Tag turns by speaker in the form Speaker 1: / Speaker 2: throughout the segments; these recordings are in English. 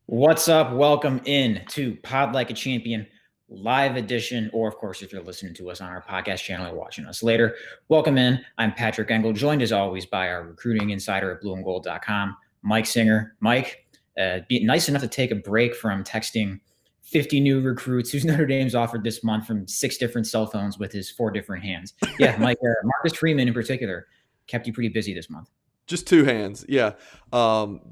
Speaker 1: What's up? Welcome in to Pod Like a Champion live edition, or of course, if you're listening to us on our podcast channel or watching us later, welcome in. I'm Patrick Engel, joined as always by our recruiting insider at blueandgold.com, Mike Singer. Mike, be nice enough to take a break from texting 50 new recruits whose Notre Dame's offered this month from 6 different cell phones with his 4 different hands. Yeah, Mike, Marcus Freeman in particular kept you pretty busy this month.
Speaker 2: Just two hands, yeah.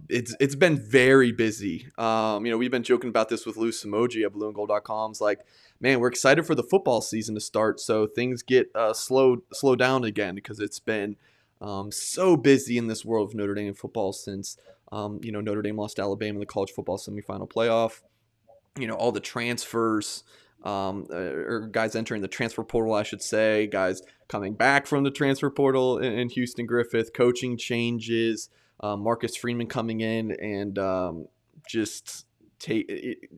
Speaker 2: It's been very busy. We've been joking about this with Loose Emoji at blueandgold.com. It's like, man, we're excited for the football season to start, so things get slow down again because it's been so busy in this world of Notre Dame football since Notre Dame lost to Alabama in the college football semifinal playoff. All the transfers, or guys entering the transfer portal, I should say, guys coming back from the transfer portal in Houston Griffith, coaching changes, Marcus Freeman coming in and just take it.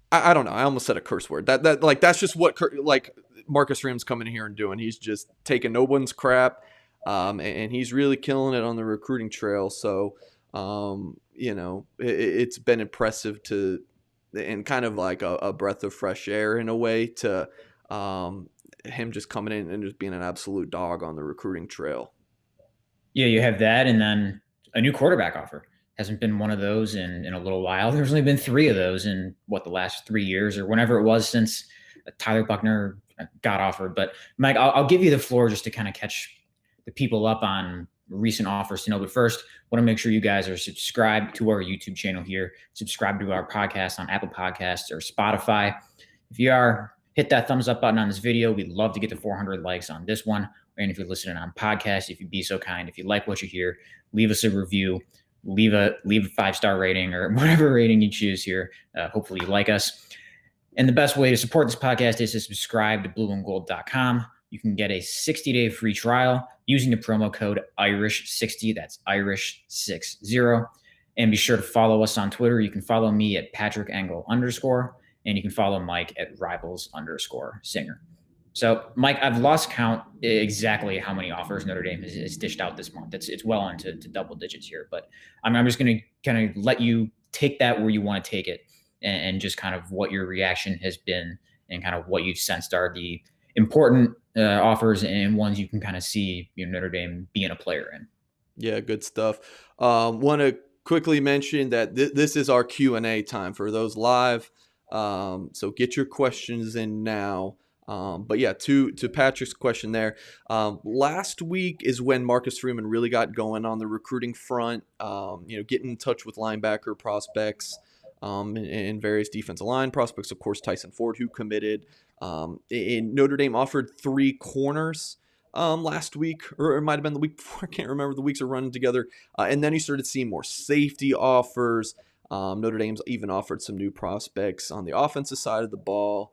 Speaker 2: I don't know. I almost said a curse word. That's just what Marcus Freeman's coming in here and doing. He's just taking no one's crap, and he's really killing it on the recruiting trail. So, it's been impressive and kind of like a breath of fresh air in a way to him just coming in and just being an absolute dog on the recruiting trail.
Speaker 1: Yeah, you have that, and then a new quarterback offer. Hasn't been one of those in a little while. There's only been 3 of those in the last 3 years or whenever it was since Tyler Buckner got offered. But Mike, I'll give you the floor just to kind of catch the people up on recent offers to know. But first, want to make sure you guys are subscribed to our YouTube channel here, subscribe to our podcast on Apple Podcasts or Spotify. If you are, hit that thumbs up button on this video. We'd love to get to 400 likes on this one. And if you're listening on podcast, if you'd be so kind, if you like what you hear, leave us a review, leave a 5-star rating or whatever rating you choose here. Hopefully you like us. And the best way to support this podcast is to subscribe to blueandgold.com. You can get a 60-day free trial using the promo code IRISH60. That's IRISH60. And be sure to follow us on Twitter. You can follow me at Patrick Engel _, and you can follow Mike at Rivals _Singer. So, Mike, I've lost count exactly how many offers Notre Dame has dished out this month. It's well into double digits here, but I'm just going to kind of let you take that where you want to take it and just kind of what your reaction has been and kind of what you've sensed are the important offers and ones you can kind of see Notre Dame being a player in.
Speaker 2: Yeah, good stuff. Want to quickly mention that this is our Q&A time for those live. So get your questions in now. But yeah, to Patrick's question there, last week is when Marcus Freeman really got going on the recruiting front, getting in touch with linebacker prospects, and various defensive line prospects, of course, Tyson Ford, who committed, and Notre Dame offered 3 corners, last week, or it might've been the week before. I can't remember. The weeks are running together. And then he started seeing more safety offers. Notre Dame's even offered some new prospects on the offensive side of the ball.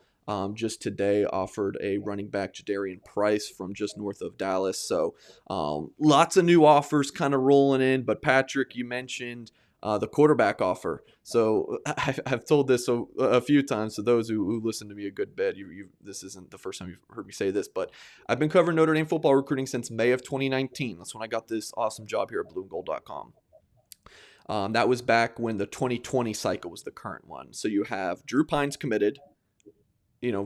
Speaker 2: Just today offered a running back, Jadarian Price, from just north of Dallas. So lots of new offers kind of rolling in. But Patrick, you mentioned the quarterback offer. So I've told this a few times to those who listen to me a good bit. This isn't the first time you've heard me say this, but I've been covering Notre Dame football recruiting since May of 2019. That's when I got this awesome job here at blueandgold.com. That was back when the 2020 cycle was the current one. So you have Drew Pines committed,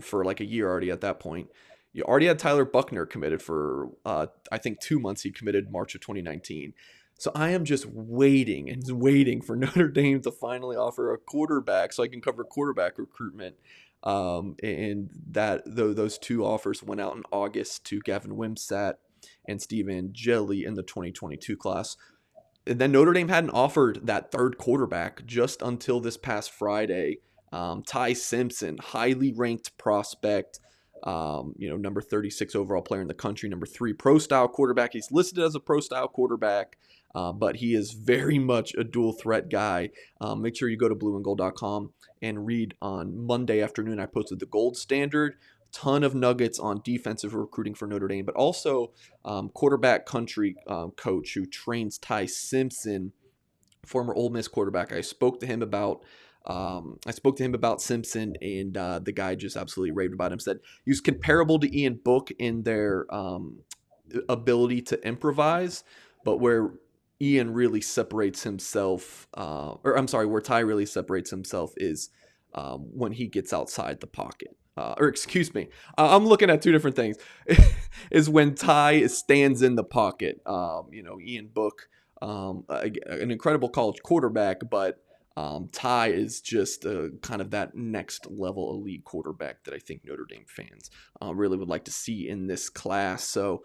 Speaker 2: for like a year already at that point. You already had Tyler Buckner committed for, I think 2 months. He committed March of 2019. So I am just waiting for Notre Dame to finally offer a quarterback so I can cover quarterback recruitment. And those 2 offers went out in August to Gavin Wimsatt and Stephen Jelly in the 2022 class. And then Notre Dame hadn't offered that 3rd quarterback just until this past Friday. Ty Simpson, highly ranked prospect, number 36 overall player in the country, number 3 pro-style quarterback. He's listed as a pro-style quarterback, but he is very much a dual threat guy. Make sure you go to blueandgold.com and read on Monday afternoon. I posted the gold standard, ton of nuggets on defensive recruiting for Notre Dame, but also quarterback country coach who trains Ty Simpson, former Ole Miss quarterback. I spoke to him about Simpson, and the guy just absolutely raved about him. Said he was comparable to Ian Book in their ability to improvise, but where Ian really separates himself, or I'm sorry, where Ty really separates himself is when he gets outside the pocket. Or excuse me, I'm looking at two different things. Is when Ty stands in the pocket. Ian Book, an incredible college quarterback, but Ty is just kind of that next level elite quarterback that I think Notre Dame fans really would like to see in this class. So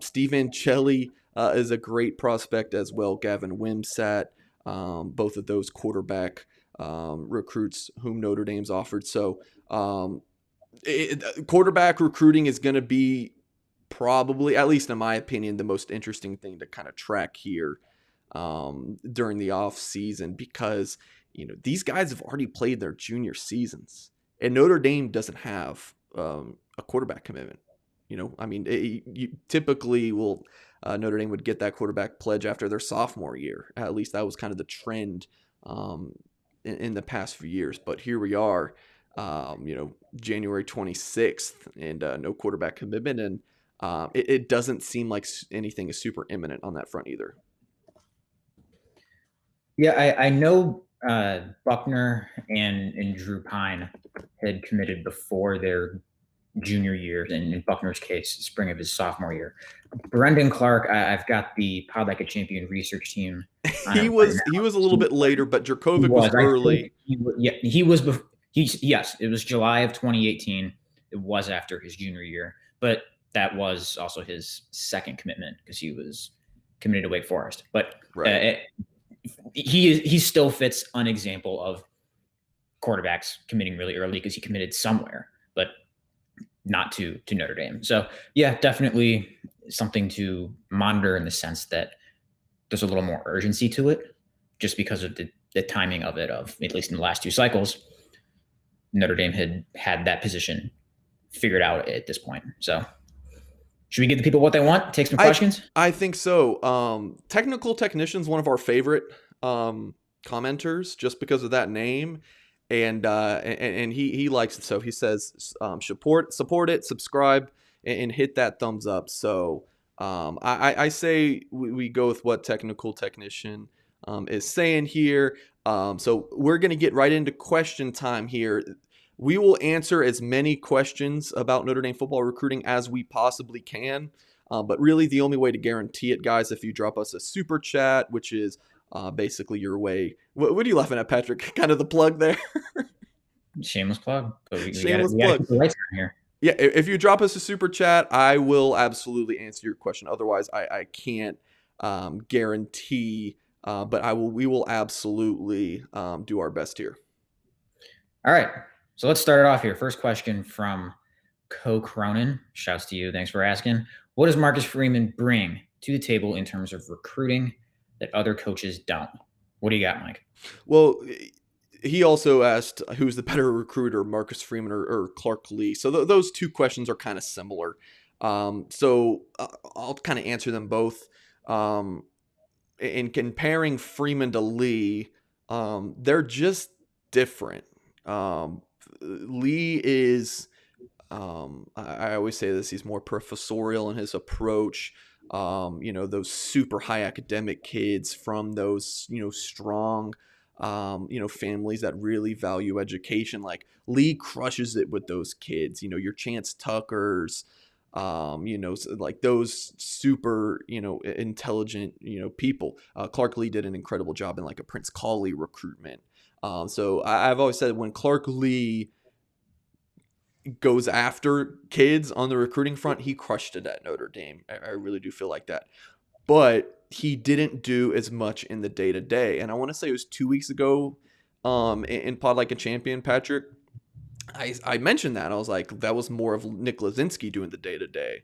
Speaker 2: Steven Chelly is a great prospect as well. Gavin Wimsatt, both of those quarterback recruits whom Notre Dame's offered. So quarterback recruiting is going to be probably, at least in my opinion, the most interesting thing to kind of track here during the off season, because these guys have already played their junior seasons, and Notre Dame doesn't have a quarterback commitment. You typically will Notre Dame would get that quarterback pledge after their sophomore year. At least that was kind of the trend in the past few years. But here we are, January 26th, and no quarterback commitment, and it doesn't seem like anything is super imminent on that front either.
Speaker 1: Yeah, I know Buckner and Drew Pine had committed before their junior year, and in Buckner's case, spring of his sophomore year. Brendan Clark, I've got the Pod Like a Champion research team on
Speaker 2: He
Speaker 1: him right
Speaker 2: was
Speaker 1: now.
Speaker 2: a little bit later, but
Speaker 1: He
Speaker 2: Jurkovec was early.
Speaker 1: He was. Yes, it was July of 2018. It was after his junior year, but that was also his second commitment because he was committed to Wake Forest. But
Speaker 2: Right.
Speaker 1: he still fits an example of quarterbacks committing really early because he committed somewhere, but not to Notre Dame. So yeah, definitely something to monitor in the sense that there's a little more urgency to it just because of the timing of it, of at least in the last two cycles, Notre Dame had that position figured out at this point. So should we give the people what they want? Take some questions?
Speaker 2: I think so. Technical Technician's one of our favorite commenters just because of that name. And he likes it. So he says support it, subscribe, and hit that thumbs up. So I say we go with what Technical Technician is saying here. So we're going to get right into question time here. We will answer as many questions about Notre Dame football recruiting as we possibly can. But really the only way to guarantee it, guys, if you drop us a super chat, which is basically your way. What are you laughing at, Patrick? Kind of the plug there.
Speaker 1: Shameless plug. But we
Speaker 2: Shameless
Speaker 1: gotta
Speaker 2: plug.
Speaker 1: keep the lights on here.
Speaker 2: Yeah, if you drop us a super chat, I will absolutely answer your question. Otherwise, I can't guarantee. But we will absolutely do our best here.
Speaker 1: All right. So let's start it off here. First question from Co Cronin. Shouts to you. Thanks for asking. What does Marcus Freeman bring to the table in terms of recruiting that other coaches don't? What do you got, Mike?
Speaker 2: Well, he also asked who's the better recruiter, Marcus Freeman or Clark Lee. So those two questions are kind of similar. So I'll kind of answer them both. In comparing Freeman to Lee, they're just different. Lee is, I always say this, he's more professorial in his approach. Those super high academic kids from those, strong, families that really value education. Like Lee crushes it with those kids, your Chance Tuckers, like those super, intelligent, people. Clark Lee did an incredible job in like a Prince Colley recruitment. So I've always said when Clark Lee goes after kids on the recruiting front, he crushed it at Notre Dame. I really do feel like that. But he didn't do as much in the day-to-day. And I want to say it was 2 weeks ago in Pod Like a Champion, Patrick, I mentioned that. I was like, that was more of Nick Lazinski doing the day-to-day.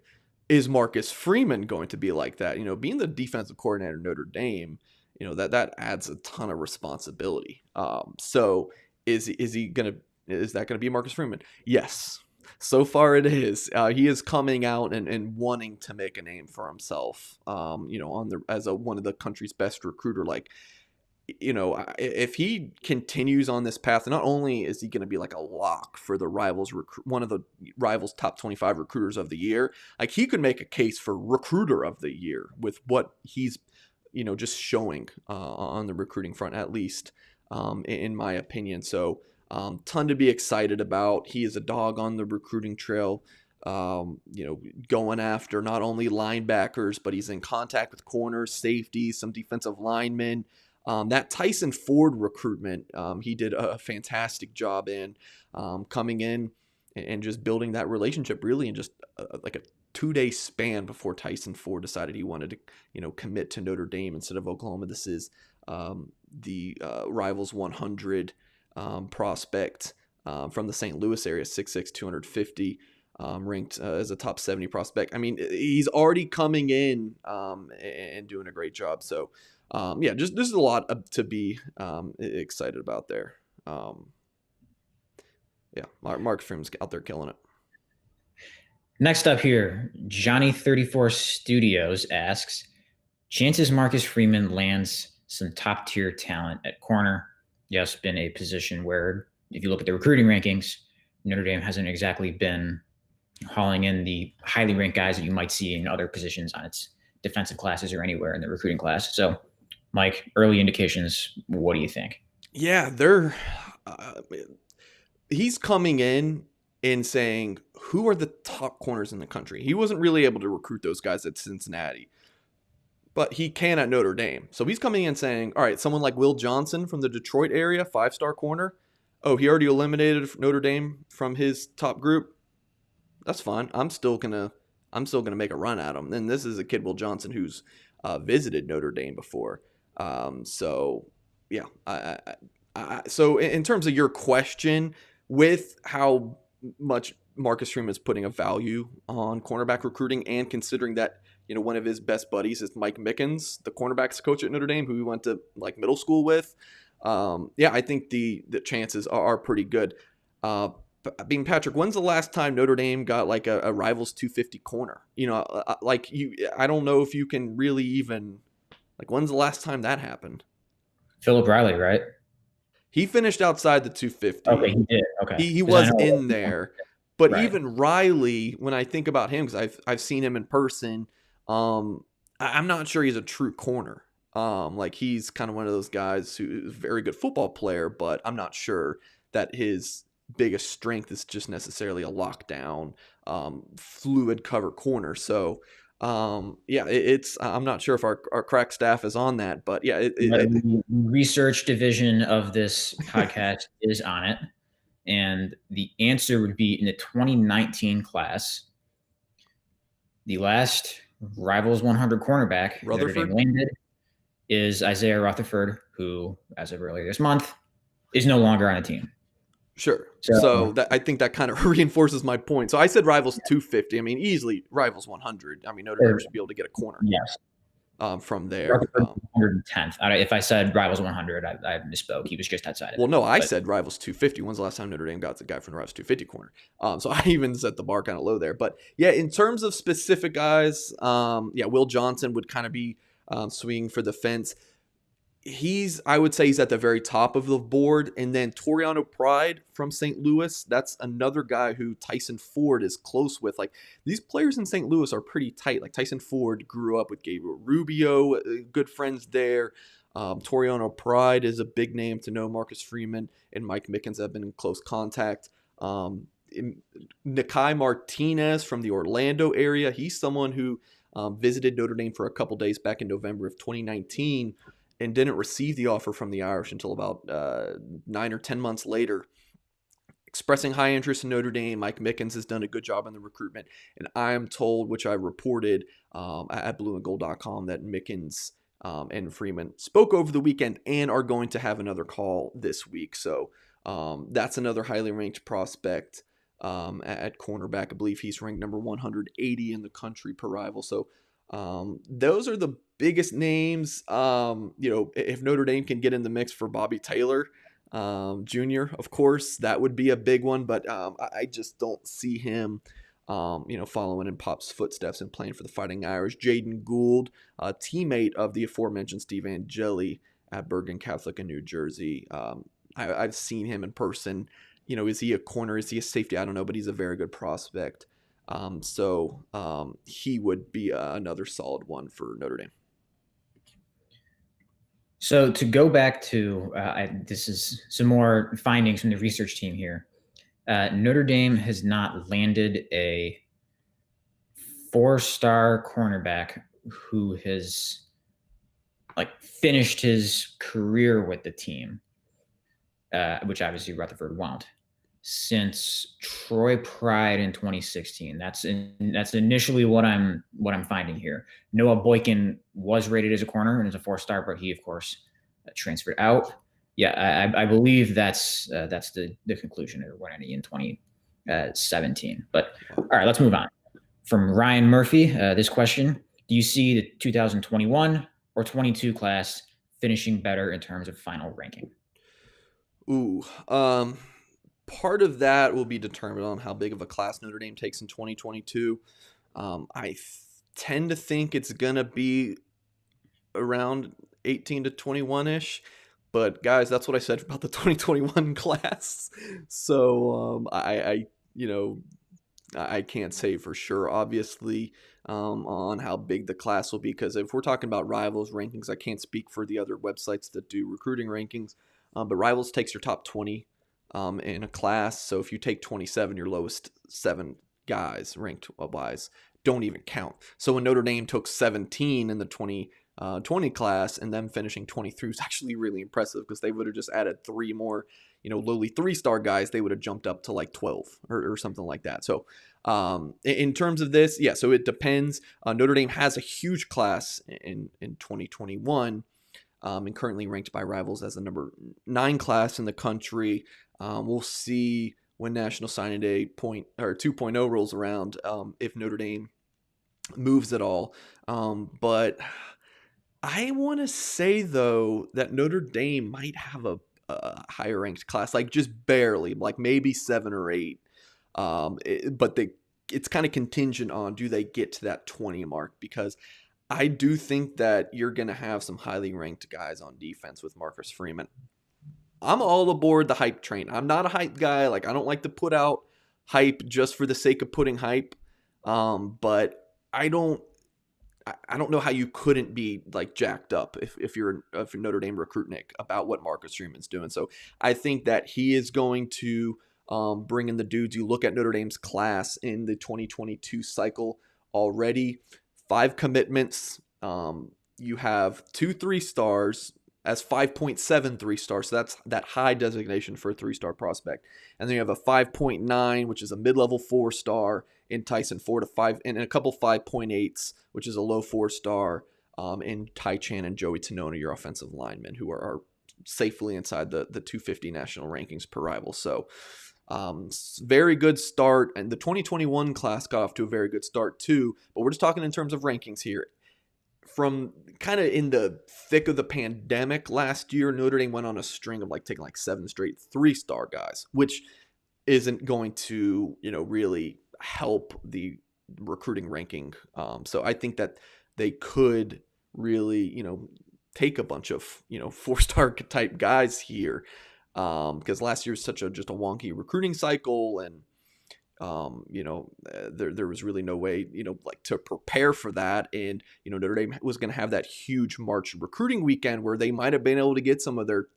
Speaker 2: Is Marcus Freeman going to be like that? Being the defensive coordinator at Notre Dame, that adds a ton of responsibility. So is that gonna be Marcus Freeman? Yes. So far it is. He is coming out and wanting to make a name for himself. As one of the country's best recruiter. Like, if he continues on this path, not only is he going to be like a lock for the one of the Rivals top 25 recruiters of the year, like he could make a case for recruiter of the year with what he's just showing on the recruiting front, at least in my opinion. So ton to be excited about. He is a dog on the recruiting trail. Going after not only linebackers, but he's in contact with corners, safeties, some defensive linemen. That Tyson Ford recruitment, he did a fantastic job in coming in and just building that relationship really in just like a 2-day span before Tyson Ford decided he wanted to, commit to Notre Dame instead of Oklahoma. This is the Rivals 100 prospect from the St. Louis area, 6'6", 250. Ranked as a top 70 prospect. I mean, he's already coming in and doing a great job. So, just there's a lot to be excited about there. Mark Freeman's out there killing it.
Speaker 1: Next up here, Johnny34 Studios asks, chances Marcus Freeman lands some top tier talent at corner. Yes, been a position where if you look at the recruiting rankings, Notre Dame hasn't exactly been hauling in the highly ranked guys that you might see in other positions on its defensive classes or anywhere in the recruiting class. So, Mike, early indications, what do you think?
Speaker 2: Yeah, he's coming in and saying, who are the top corners in the country? He wasn't really able to recruit those guys at Cincinnati, but he can at Notre Dame. So he's coming in saying, all right, someone like Will Johnson from the Detroit area, 5-star corner. Oh, he already eliminated Notre Dame from his top group. That's fine. I'm still gonna make a run at him. And this is a kid, Will Johnson, who's visited Notre Dame before. So in terms of your question, with how much Marcus Freeman is putting a value on cornerback recruiting, and considering that one of his best buddies is Mike Mickens, the cornerbacks coach at Notre Dame, who we went to like middle school with. I think the chances are pretty good. Patrick, when's the last time Notre Dame got like a Rivals 250 corner? I don't know if you can really even, when's the last time that happened?
Speaker 1: Philip Riley, right?
Speaker 2: He finished outside the 250.
Speaker 1: Okay, he did. Okay,
Speaker 2: he was in there, but
Speaker 1: right.
Speaker 2: Even Riley, when I think about him, because I've seen him in person, I'm not sure he's a true corner. He's kind of one of those guys who's a very good football player, but I'm not sure that his biggest strength is just necessarily a lockdown, fluid cover corner. So, I'm not sure if our crack staff is on that, but
Speaker 1: the research division of this podcast is on it. And the answer would be in the 2019 class, the last Rivals 100 cornerback Notre Dame landed is Isaiah Rutherford, who, as of earlier this month, is no longer on the team.
Speaker 2: Sure. So I think that kind of reinforces my point. So I said Rivals 250. I mean, easily Rivals 100. I mean, Notre Dame should be able to get a corner.
Speaker 1: Yes.
Speaker 2: From there.
Speaker 1: 110th. If I said Rivals 100, I misspoke. He was just outside of
Speaker 2: it. Well, no, I said Rivals 250. When's the last time Notre Dame got the guy from the Rivals 250 corner? So I even set the bar kind of low there. But yeah, in terms of specific guys, Will Johnson would kind of be swinging for the fence. I would say he's at the very top of the board. And then Toriano Pride from St. Louis, that's another guy who Tyson Ford is close with. Like, these players in St. Louis are pretty tight. Like, Tyson Ford grew up with Gabriel Rubio, good friends there. Toriano Pride is a big name to know. Marcus Freeman and Mike Mickens have been in close contact. Nikai Martinez from the Orlando area, he's someone who visited Notre Dame for a couple days back in November of 2019 and didn't receive the offer from the Irish until about 9 or 10 months later. Expressing high interest in Notre Dame, Mike Mickens has done a good job in the recruitment. And I am told, which I reported at blueandgold.com, that Mickens and Freeman spoke over the weekend and are going to have another call this week. So that's another highly ranked prospect at cornerback. I believe he's ranked number 180 in the country per Rival. So those are the biggest names. If Notre Dame can get in the mix for Bobby Taylor Jr., of course, that would be a big one. But I just don't see him, following in Pop's footsteps and playing for the Fighting Irish. Jaden Gould, a teammate of the aforementioned Steve Angeli at Bergen Catholic in New Jersey. I've seen him in person. Is he a corner? Is he a safety? I don't know, but he's a very good prospect. So he would be another solid one for Notre Dame.
Speaker 1: So to go back to this is some more findings from the research team here. Notre Dame has not landed a four-star cornerback who has like finished his career with the team, which obviously Rutherford won't, since Troy Pride in 2016. That's initially what I'm finding here. Noah Boykin was rated as a corner and is a four-star, but he of course transferred out. Yeah, I believe that's the conclusion or what in 2017. But all right, let's move on. From Ryan Murphy, this question: do you see the 2021 or 22 class finishing better in terms of final ranking?
Speaker 2: Ooh, part of that will be determined on how big of a class Notre Dame takes in 2022. I tend to think it's gonna be around 18 to 21 ish. But guys, that's what I said about the 2021 class. So you know, I can't say for sure, obviously, on how big the class will be. Because if we're talking about Rivals rankings, I can't speak for the other websites that do recruiting rankings. But Rivals takes your top 20 in a class. So if you take 27, your lowest 7 guys ranked wise don't even count. So when Notre Dame took 17 in the 20 class, and them finishing 23 was actually really impressive, because they would have just added 3 more, lowly 3-star guys. They would have jumped up to like 12 or something like that. So in terms of this, yeah, so it depends. Notre Dame has a huge class in 2021, and currently ranked by Rivals as the number 9 class in the country. We'll see when National Signing Day 2.0 rolls around, if Notre Dame moves at all. But I want to say, though, that Notre Dame might have a higher ranked class, like just barely, like maybe 7 or 8. But it's kind of contingent on, do they get to that 20 mark? Because I do think that you're going to have some highly ranked guys on defense with Marcus Freeman. I'm all aboard the hype train. I'm not a hype guy. Like, I don't like to put out hype just for the sake of putting hype. But I don't know how you couldn't be like jacked up if you're Notre Dame recruit Nick about what Marcus Freeman's doing. So I think that he is going to bring in the dudes. You look at Notre Dame's class in the 2022 cycle already, 5 commitments. You have 2 3-stars as 5.73 stars. So that's that high designation for a 3-star prospect. And then you have a 5.9, which is a mid-level 4-star in Tyson 4 to 5, and a couple 5.8s, which is a low 4-star in Ty Chan and Joey Tonona, your offensive linemen, who are safely inside the 250 national rankings per Rival. So very good start. And the 2021 class got off to a very good start too. But we're just talking in terms of rankings here. From kind of in the thick of the pandemic last year, Notre Dame went on a string of like taking like 7 straight 3-star guys, which isn't going to, really help the recruiting ranking. So I think that they could really, take a bunch of, 4-star type guys here, because last year was just a wonky recruiting cycle, and there was really no way, like to prepare for that. And, Notre Dame was going to have that huge March recruiting weekend where they might have been able to get some of their,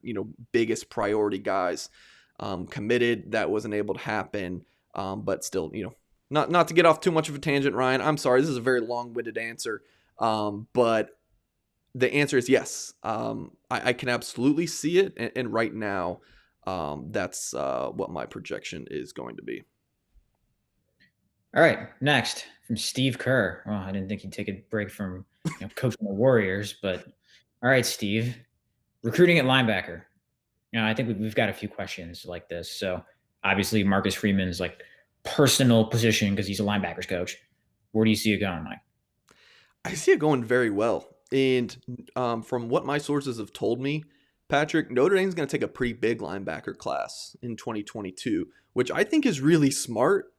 Speaker 2: biggest priority guys committed. That wasn't able to happen. But still, not to get off too much of a tangent, Ryan, I'm sorry, this is a very long-winded answer. But the answer is yes. I can absolutely see it. And right now, that's what my projection is going to be.
Speaker 1: All right, next from Steve Kerr. Well, I didn't think he'd take a break from coaching the Warriors, but all right, Steve, recruiting at linebacker. I think we've got a few questions like this. So obviously, Marcus Freeman's like personal position because he's a linebackers coach. Where do you see it going, Mike?
Speaker 2: I see it going very well. And from what my sources have told me, Patrick, Notre Dame's going to take a pretty big linebacker class in 2022, which I think is really smart.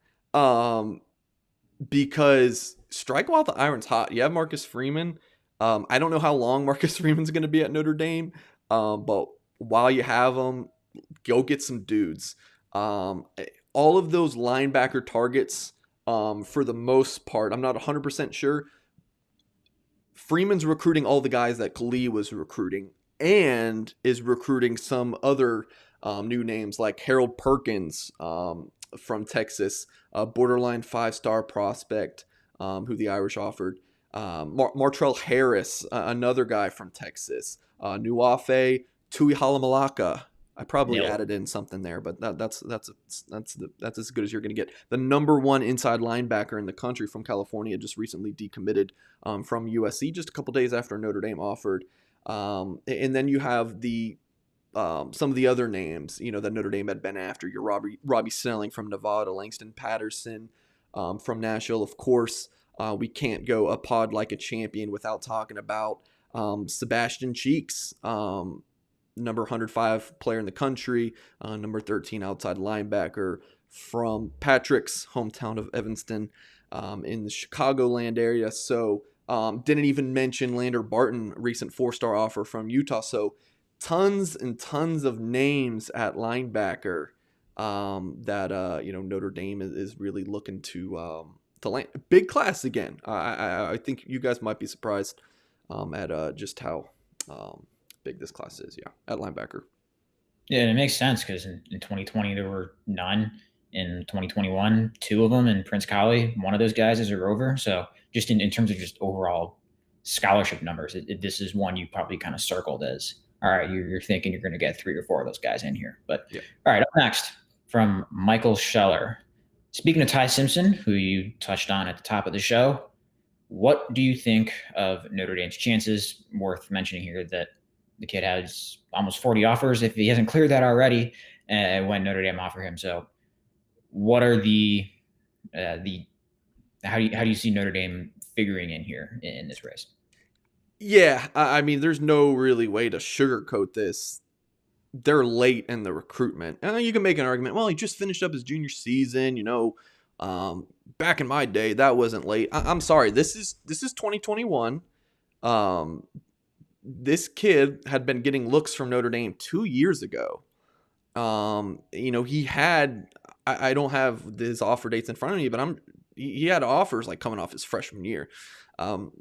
Speaker 2: Because strike while the iron's hot. You have Marcus Freeman. I don't know how long Marcus Freeman's going to be at Notre Dame, but while you have him, go get some dudes. All of those linebacker targets, for the most part, I'm not 100% sure. Freeman's recruiting all the guys that Khalil was recruiting. and is recruiting some other new names like Harold Perkins from Texas, a borderline 5-star prospect who the Irish offered. Martrell Harris, another guy from Texas. Nuafe Tuihalamalaga. I probably
Speaker 1: Nailed
Speaker 2: added in something there, but that's as good as you're going to get. The number one inside linebacker in the country from California just recently decommitted from USC just a couple days after Notre Dame offered. And then you have the some of the other names, that Notre Dame had been after. Your Robbie Snelling from Nevada, Langston Patterson from Nashville. Of course, we can't go a pod like a champion without talking about Sebastian Cheeks, number 105 player in the country, number 13 outside linebacker from Patrick's hometown of Evanston in the Chicagoland area. So didn't even mention Lander Barton, recent 4-star offer from Utah. So tons and tons of names at linebacker that Notre Dame is really looking to land. Big class again. I think you guys might be surprised at just how big this class is. Yeah, at linebacker.
Speaker 1: Yeah, and it makes sense because in 2020 there were none. In 2021, 2 of them, and Prince Colley, one of those guys is a Rover. So just in terms of just overall scholarship numbers, this is one you probably kind of circled as, all right, you're thinking you're going to get 3 or 4 of those guys in here. But
Speaker 2: yeah.
Speaker 1: All right, up next from Michael Scheller. Speaking of Ty Simpson, who you touched on at the top of the show, what do you think of Notre Dame's chances? Worth mentioning here that the kid has almost 40 offers if he hasn't cleared that already when Notre Dame offer him. So what are how do you see Notre Dame figuring in here in this race?
Speaker 2: Yeah, I mean, there's no really way to sugarcoat this. They're late in the recruitment. You can make an argument, well, he just finished up his junior season, back in my day, that wasn't late. I'm sorry, this is 2021. This kid had been getting looks from Notre Dame 2 years ago. He had, I don't have his offer dates in front of me, but he had offers like coming off his freshman year.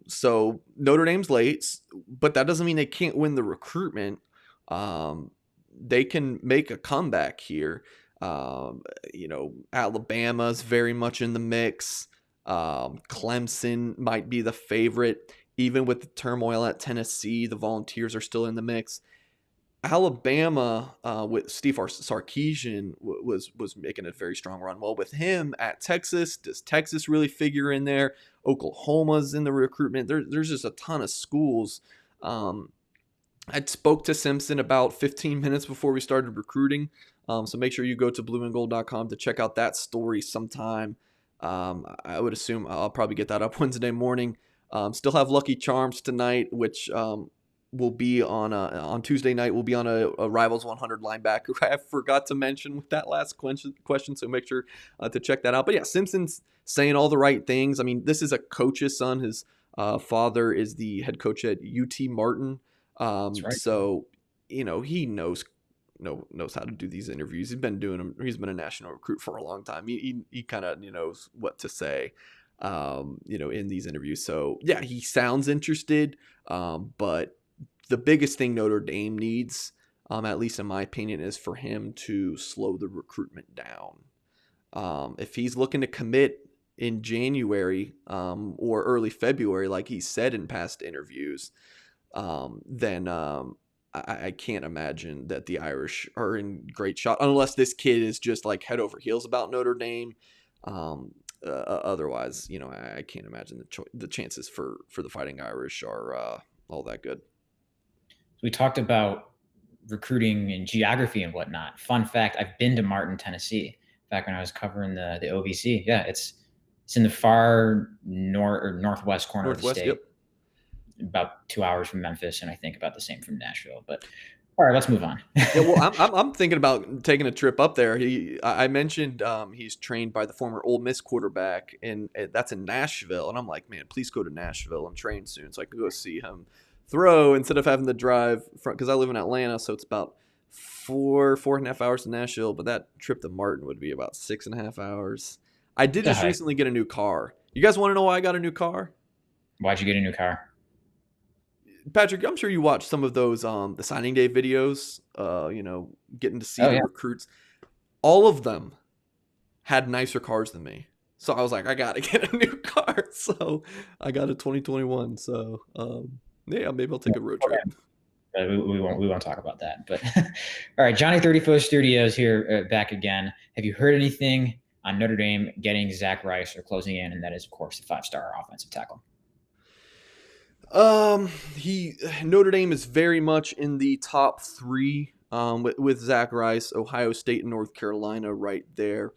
Speaker 2: So Notre Dame's late, but that doesn't mean they can't win the recruitment. They can make a comeback here. Alabama's very much in the mix. Clemson might be the favorite. Even with the turmoil at Tennessee, the Volunteers are still in the mix. Alabama with Steve Sarkisian was making a very strong run. Well, with him at Texas, does Texas really figure in there? Oklahoma's in the recruitment. There's just a ton of schools. I spoke to Simpson about 15 minutes before we started recruiting. So make sure you go to blueandgold.com to check out that story sometime. I would assume I'll probably get that up Wednesday morning. Still have Lucky Charms tonight, which will be on Tuesday night. We'll be on a Rivals 100 linebacker. I forgot to mention with that last question, so make sure to check that out. But yeah, Simpson's saying all the right things. I mean, this is a coach's son. His father is the head coach at UT Martin.
Speaker 1: That's right.
Speaker 2: So he knows how to do these interviews. He's been doing them. He's been a national recruit for a long time. He kind of knows what to say, in these interviews. So yeah, he sounds interested. But the biggest thing Notre Dame needs, at least in my opinion, is for him to slow the recruitment down. If he's looking to commit in January or early February, like he said in past interviews, then I can't imagine that the Irish are in great shot unless this kid is just like head over heels about Notre Dame. Otherwise, I can't imagine the chances for the Fighting Irish are all that good.
Speaker 1: We talked about recruiting and geography and whatnot. Fun fact: I've been to Martin, Tennessee, back when I was covering the OVC. Yeah, it's in the far northwest corner of the state.
Speaker 2: Yep.
Speaker 1: About 2 hours from Memphis, and I think about the same from Nashville. But all right, let's move on.
Speaker 2: Yeah, well, I'm thinking about taking a trip up there. I mentioned he's trained by the former Ole Miss quarterback, and that's in Nashville. And I'm like, man, please go to Nashville and train soon, so I can go see him throw instead of having to drive from, because I live in Atlanta, so it's about 4.5 hours to Nashville. But that trip to Martin would be about 6.5 hours. I did just recently get a new car. You guys want to know why I got a new car?
Speaker 1: Why'd you get a new car?
Speaker 2: Patrick, I'm sure you watched some of those the signing day videos. Getting to see
Speaker 1: Oh
Speaker 2: the
Speaker 1: yeah.
Speaker 2: recruits. All of them had nicer cars than me. So I was like, I gotta get a new car. So I got a 2021. So yeah, maybe I'll take a road trip.
Speaker 1: We won't talk about that. But all right, Johnny 34 Studios here back again. Have you heard anything on Notre Dame getting Zach Rice or closing in? And that is, of course, the 5-star offensive tackle.
Speaker 2: He Notre Dame is very much in the top three. With Zach Rice, Ohio State and North Carolina right there.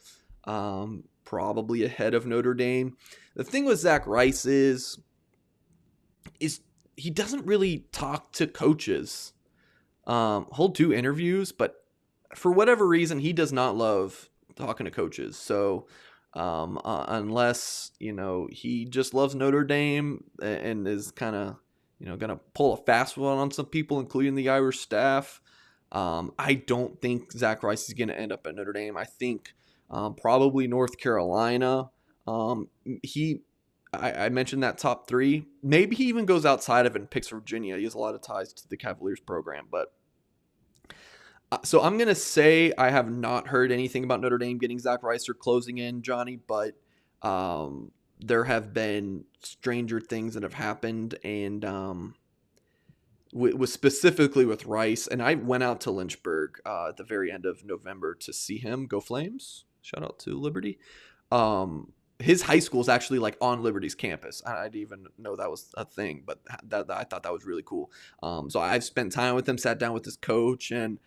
Speaker 2: Probably ahead of Notre Dame. The thing with Zach Rice is he doesn't really talk to coaches. He'll do interviews, but for whatever reason, he does not love talking to coaches. So unless he just loves Notre Dame and is kind of gonna pull a fast one on some people, including the Irish staff. I don't think Zach Rice is gonna end up at Notre Dame. I think probably North Carolina. He I mentioned that top three. Maybe he even goes outside of it and picks Virginia. He has a lot of ties to the Cavaliers program. But so I'm going to say I have not heard anything about Notre Dame getting Zach Rice or closing in, Johnny. But there have been stranger things that have happened. And was specifically with Rice. And I went out to Lynchburg at the very end of November to see him. Go Flames. Shout out to Liberty. His high school is actually like on Liberty's campus. I didn't even know that was a thing, but I thought that was really cool. So I've spent time with him, sat down with his coach, and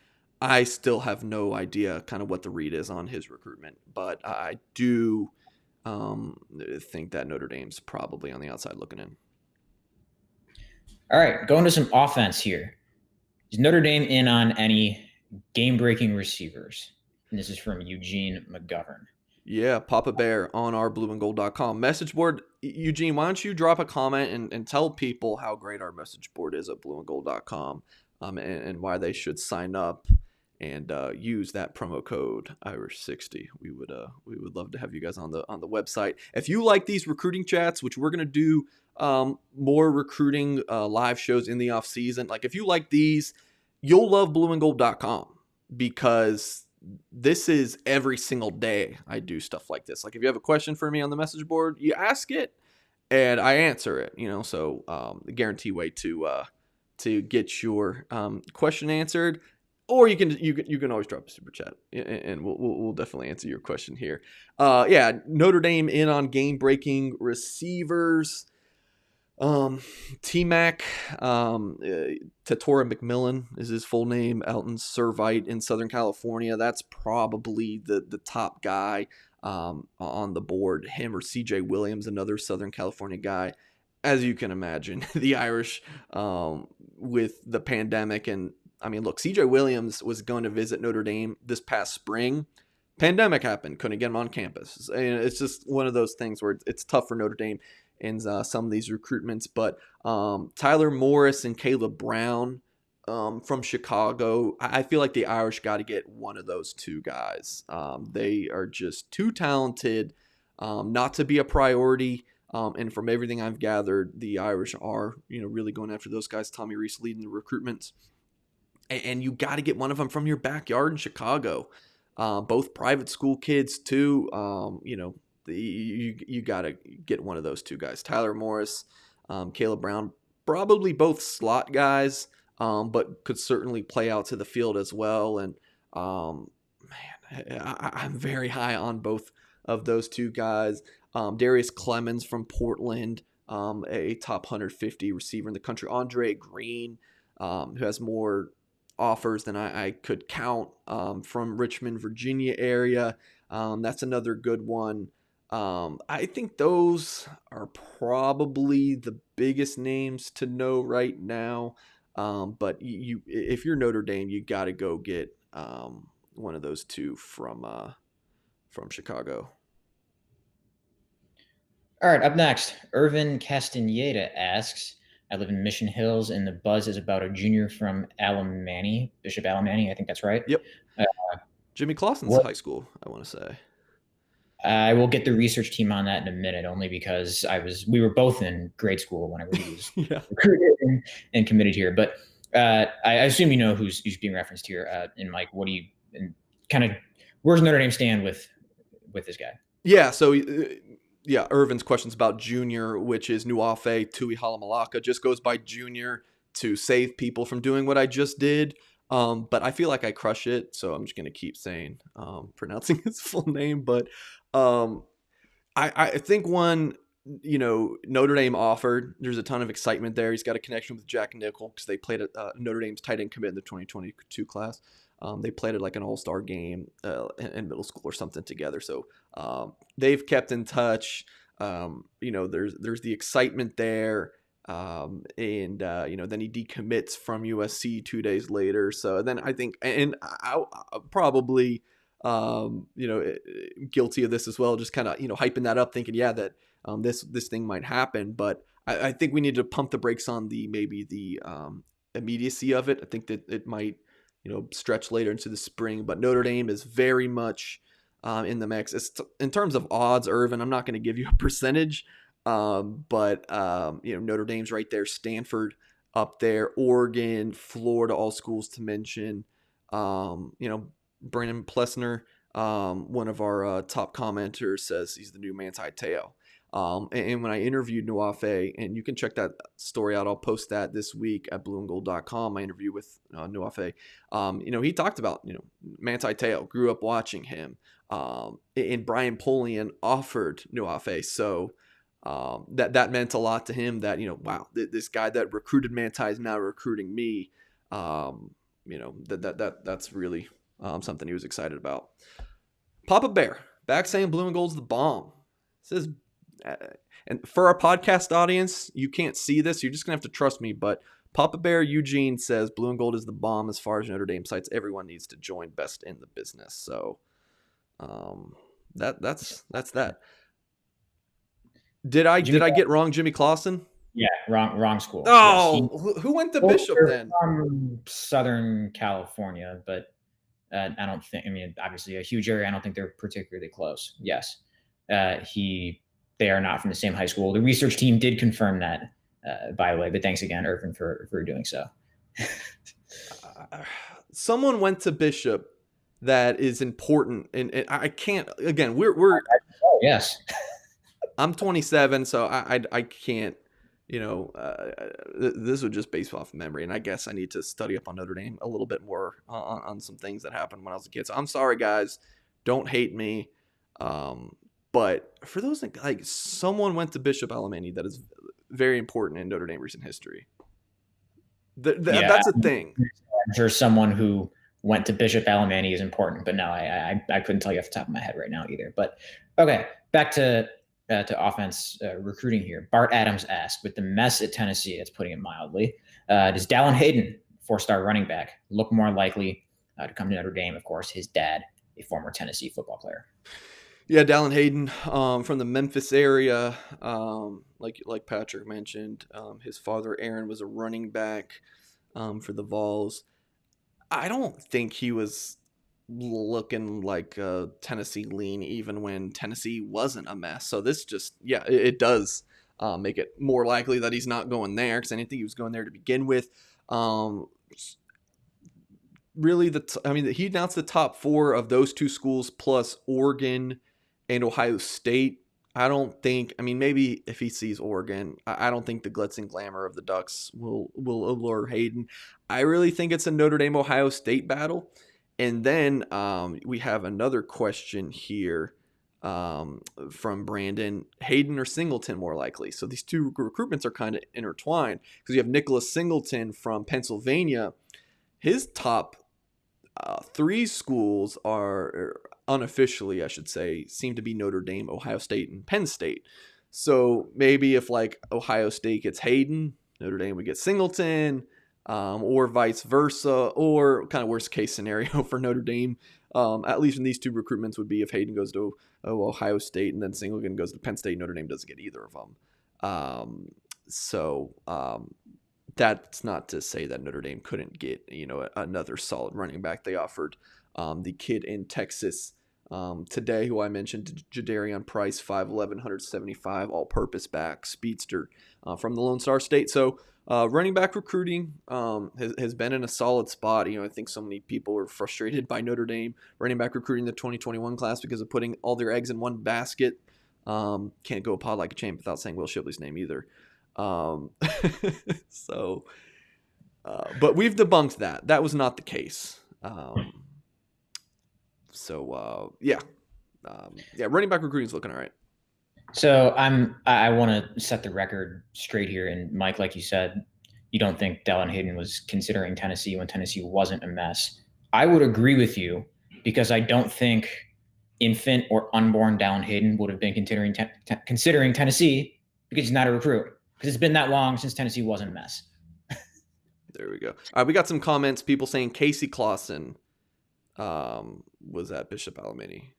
Speaker 2: I still have no idea kind of what the read is on his recruitment. But I do think that Notre Dame's probably on the outside looking in.
Speaker 1: All right, going to some offense here. Is Notre Dame in on any game-breaking receivers? And this is from Eugene McGovern.
Speaker 2: Yeah, Papa Bear on our blueandgold.com message board. Eugene, why don't you drop a comment and tell people how great our message board is at blueandgold.com and why they should sign up and use that promo code Irish60. We would love to have you guys on the website. If you like these recruiting chats, which we're going to do more recruiting live shows in the off season, like if you like these, you'll love blueandgold.com because this is every single day I do stuff like this. Like if you have a question for me on the message board, you ask it and I answer it, so the guarantee way to get your question answered, or you can always drop a super chat and we'll definitely answer your question here. Yeah, Notre Dame in on game breaking receivers. T-Mac, Tatora McMillan is his full name, Elton Servite in Southern California. That's probably the top guy on the board. Him or CJ Williams, another Southern California guy. As you can imagine, the Irish with the pandemic. And I mean, look, CJ Williams was going to visit Notre Dame this past spring. Pandemic happened, couldn't get him on campus. And it's just one of those things where it's tough for Notre Dame in some of these recruitments. But Tyler Morris and Caleb Brown from Chicago, I feel like the Irish got to get one of those two guys. They are just too talented not to be a priority. And from everything I've gathered, the Irish are really going after those guys. Tommy Rees leading the recruitments. And you got to get one of them from your backyard in Chicago. Both private school kids too. You got to get one of those two guys. Tyler Morris, Caleb Brown, probably both slot guys, but could certainly play out to the field as well. And I'm very high on both of those two guys. Darius Clemens from Portland, a top 150 receiver in the country. Andre Green, who has more offers than I could count from Richmond, Virginia area. That's another good one. I think those are probably the biggest names to know right now. But if you're Notre Dame, you got to go get one of those two from Chicago.
Speaker 1: All right, up next, Irvin Castaneda asks, I live in Mission Hills, and the buzz is about a junior from Alemany, Bishop Alemany. I think that's right.
Speaker 2: Yep. Jimmy Clausen's high school, I want to say.
Speaker 1: I will get the research team on that in a minute, only because we were both in grade school whenever he was
Speaker 2: Yeah.
Speaker 1: recruited and committed here. But I assume you know who's being referenced here. And Mike, what do you and kind of where's Notre Dame stand with this guy?
Speaker 2: Yeah. So, yeah, Irvin's questions about Junior, which is Nuafe Tui Halamalaka, just goes by Junior to save people from doing what I just did. But I feel like I crush it, so I'm just gonna keep saying pronouncing his full name. But um, I think one, Notre Dame offered. There's a ton of excitement there. He's got a connection with Jack Nickel because they played at Notre Dame's tight end commit in the 2022 class. They played at like an all-star game in middle school or something together. So they've kept in touch. There's the excitement there. And then he decommits from USC 2 days later. So then I think, and I probably guilty of this as well, just kind of, hyping that up, thinking, yeah, that this thing might happen. But I think we need to pump the brakes on the immediacy of it. I think that it might, stretch later into the spring. But Notre Dame is very much in the mix. In terms of odds, Irvin, I'm not going to give you a percentage, but Notre Dame's right there, Stanford up there, Oregon, Florida, all schools to mention. Brandon Plessner, one of our top commenters, says he's the new Manti Te'o. And when I interviewed Nuafe, and you can check that story out, I'll post that this week at blueandgold.com, my interview with Nuafe. He talked about, Manti Te'o, grew up watching him. And Brian Polian offered Nuafe. So that meant a lot to him that, wow, this guy that recruited Manti is now recruiting me. That's really something he was excited about. Papa Bear, back saying blue and gold's the bomb. Says, and for our podcast audience, you can't see this. You're just going to have to trust me. But Papa Bear Eugene says blue and gold is the bomb as far as Notre Dame sites. Everyone needs to join, best in the business. So that's that. Did I get wrong, Jimmy Clausen?
Speaker 1: Yeah, wrong school.
Speaker 2: Oh,
Speaker 1: Yes,
Speaker 2: who went to Bishop then?
Speaker 1: from Southern California, but I don't think. I mean, obviously a huge area. I don't think they're particularly close. Yes, they are not from the same high school. The research team did confirm that, by the way. But thanks again, Irvin, for doing so.
Speaker 2: Someone went to Bishop that is important, and I can't. Again, we're
Speaker 1: yes.
Speaker 2: I'm 27, so I can't. This would just base off memory, and I guess I need to study up on Notre Dame a little bit more on some things that happened when I was a kid. So I'm sorry, guys. Don't hate me. But for those that, like, someone went to Bishop Alemany that is very important in Notre Dame recent history. That's a thing.
Speaker 1: I'm sure someone who went to Bishop Alemany is important, but no, I couldn't tell you off the top of my head right now either. But okay, back to offense recruiting here. Bart Adams asked, with the mess at Tennessee, that's putting it mildly, does Dallin Hayden, 4-star running back, look more likely to come to Notre Dame? Of course, his dad, a former Tennessee football player.
Speaker 2: Yeah, Dallin Hayden from the Memphis area, like Patrick mentioned. His father, Aaron, was a running back for the Vols. I don't think he was looking like a Tennessee lean even when Tennessee wasn't a mess. So this just, it does make it more likely that he's not going there, because I didn't think he was going there to begin with. Really, he announced the top 4 of those 2 schools plus Oregon and Ohio State. I don't think, maybe if he sees Oregon, I don't think the glitz and glamour of the Ducks will allure Hayden. I really think it's a Notre Dame-Ohio State battle. And then we have another question here from Brandon. Hayden or Singleton more likely? So these 2 recruitments are kind of intertwined, because you have Nicholas Singleton from Pennsylvania. His top 3 schools are unofficially, I should say, seem to be Notre Dame, Ohio State, and Penn State. So maybe if Ohio State gets Hayden, Notre Dame would get Singleton, or vice versa, or kind of worst case scenario for Notre Dame, at least in these 2 recruitments, would be if Hayden goes to Ohio State and then Singleton goes to Penn State, Notre Dame doesn't get either of them. That's not to say that Notre Dame couldn't get, another solid running back. They offered the kid in Texas, today, who I mentioned, Jadarian Price, 5'11", 175, all-purpose back, speedster from the Lone Star State. So running back recruiting has been in a solid spot. I think so many people are frustrated by Notre Dame running back recruiting the 2021 class because of putting all their eggs in one basket. Can't go a pod like a champ without saying Will Shipley's name either. So, but we've debunked that. That was not the case. Running back recruiting is looking all right.
Speaker 1: So I want to set the record straight here. And Mike, like you said, you don't think Dallin Hayden was considering Tennessee when Tennessee wasn't a mess. I would agree with you because I don't think infant or unborn Dallin Hayden would have been considering Tennessee because he's not a recruit. Because it's been that long since Tennessee wasn't a mess.
Speaker 2: There we go. All right, we got some comments. People saying Casey Clausen was at Bishop Alamany.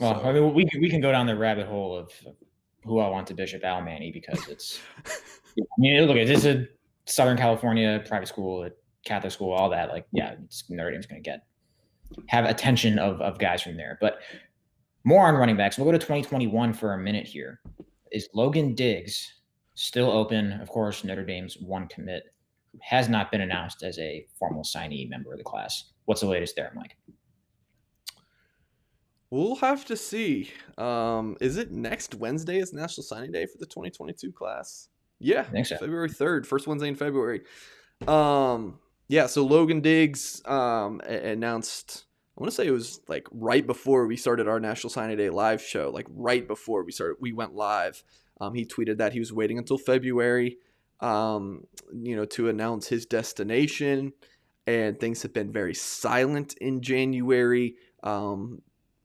Speaker 1: Well, I mean, we can go down the rabbit hole of who I want to Bishop Alamany because it's. I mean, look, it's a Southern California private school, a Catholic school, all that. Like, yeah, Notre Dame's going to have attention of guys from there. But more on running backs. We'll go to 2021 for a minute here. Is Logan Diggs still open? Of course, Notre Dame's one commit has not been announced as a formal signee member of the class. What's the latest there, Mike?
Speaker 2: We'll have to see. Is it next Wednesday is National Signing Day for the 2022 class? Yeah, I think so. February 3rd, first Wednesday in February. So Logan Diggs announced, I want to say it was like right before we started our National Signing Day live show, like right before we went live. He tweeted that he was waiting until February, to announce his destination, and things have been very silent in January.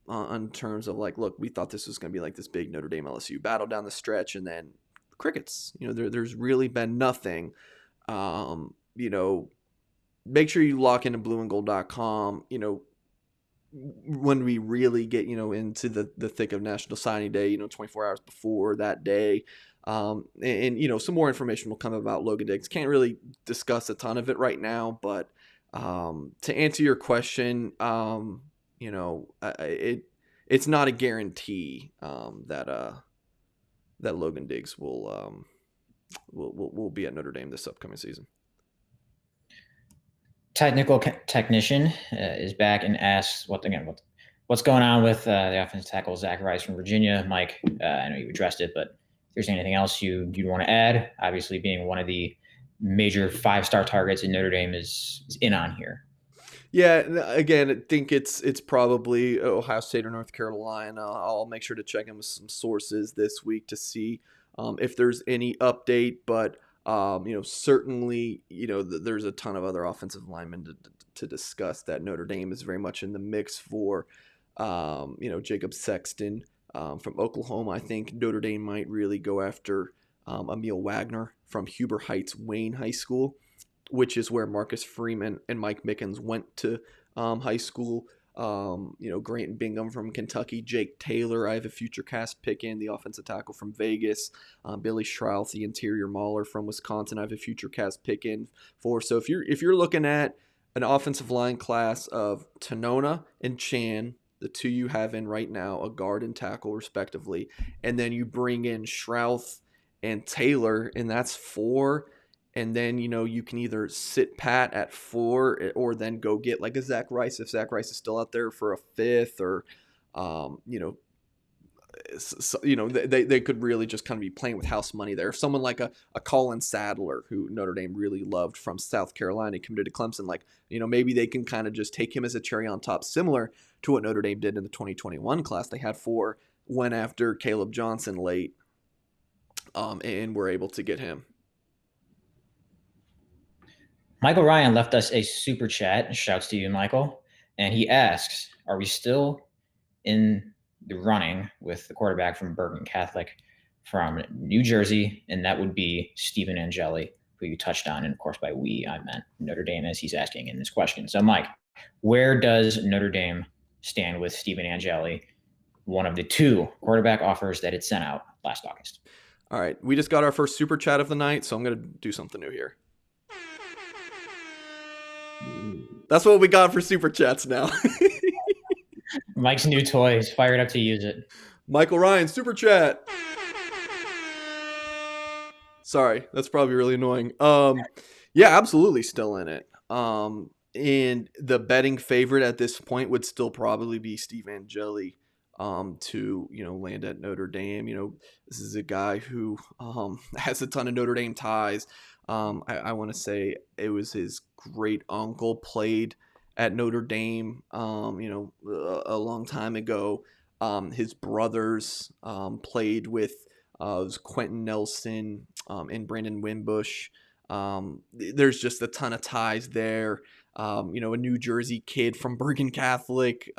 Speaker 2: On terms of like, look, we thought this was going to be like this big Notre Dame LSU battle down the stretch, and then crickets. There's really been nothing. Make sure you lock into blueandgold.com. When we really get into the thick of National Signing Day, 24 hours before that day, and some more information will come about Logan Diggs. Can't really discuss a ton of it right now, but to answer your question, it's not a guarantee that Logan Diggs will be at Notre Dame this upcoming season.
Speaker 1: Technical technician is back and asks what's going on with the offensive tackle Zach Rice from Virginia. Mike, I know you addressed it, but if there's anything else you'd want to add, obviously being one of the major 5-star targets in Notre Dame is in on here.
Speaker 2: Yeah, again, I think it's probably Ohio State or North Carolina. I'll make sure to check in with some sources this week to see if there's any update. But certainly, there's a ton of other offensive linemen to discuss that Notre Dame is very much in the mix for. Jacob Sexton from Oklahoma. I think Notre Dame might really go after Emil Wagner from Huber Heights Wayne High School, which is where Marcus Freeman and Mike Mickens went to high school. Grant Bingham from Kentucky, Jake Taylor, I have a future cast pick in, the offensive tackle from Vegas, Billy Schrouth, the interior mauler from Wisconsin, I have a future cast pick in for. So if you're looking at an offensive line class of Tanona and Chan, the two you have in right now, a guard and tackle respectively, and then you bring in Schrouth and Taylor, and that's 4. And then, you can either sit pat at 4 or then go get like a Zach Rice if Zach Rice is still out there for a 5th, or, they could really just kind of be playing with house money there. Someone like a Colin Sadler, who Notre Dame really loved from South Carolina, committed to Clemson, maybe they can kind of just take him as a cherry on top, similar to what Notre Dame did in the 2021 class. They had 4, went after Caleb Johnson late, and were able to get him.
Speaker 1: Michael Ryan left us a super chat. Shouts to you, Michael. And he asks, are we still in the running with the quarterback from Bergen Catholic from New Jersey? And that would be Stephen Angeli, who you touched on. And of course, by we, I meant Notre Dame, as he's asking in this question. So, Mike, where does Notre Dame stand with Stephen Angeli, one of the 2 quarterback offers that it sent out last August?
Speaker 2: All right. We just got our first super chat of the night, so I'm going to do something new here. That's what we got for super chats now.
Speaker 1: Mike's new toys, fired up to use it.
Speaker 2: Michael Ryan, super chat. Sorry, that's probably really annoying. Yeah, absolutely still in it. And the betting favorite at this point would still probably be Steve Angeli, to land at Notre Dame. This is a guy who has a ton of Notre Dame ties. I want to say it was his great uncle played at Notre Dame. A long time ago. His brothers played with it was Quentin Nelson and Brandon Wimbush. There's just a ton of ties there. A New Jersey kid from Bergen Catholic.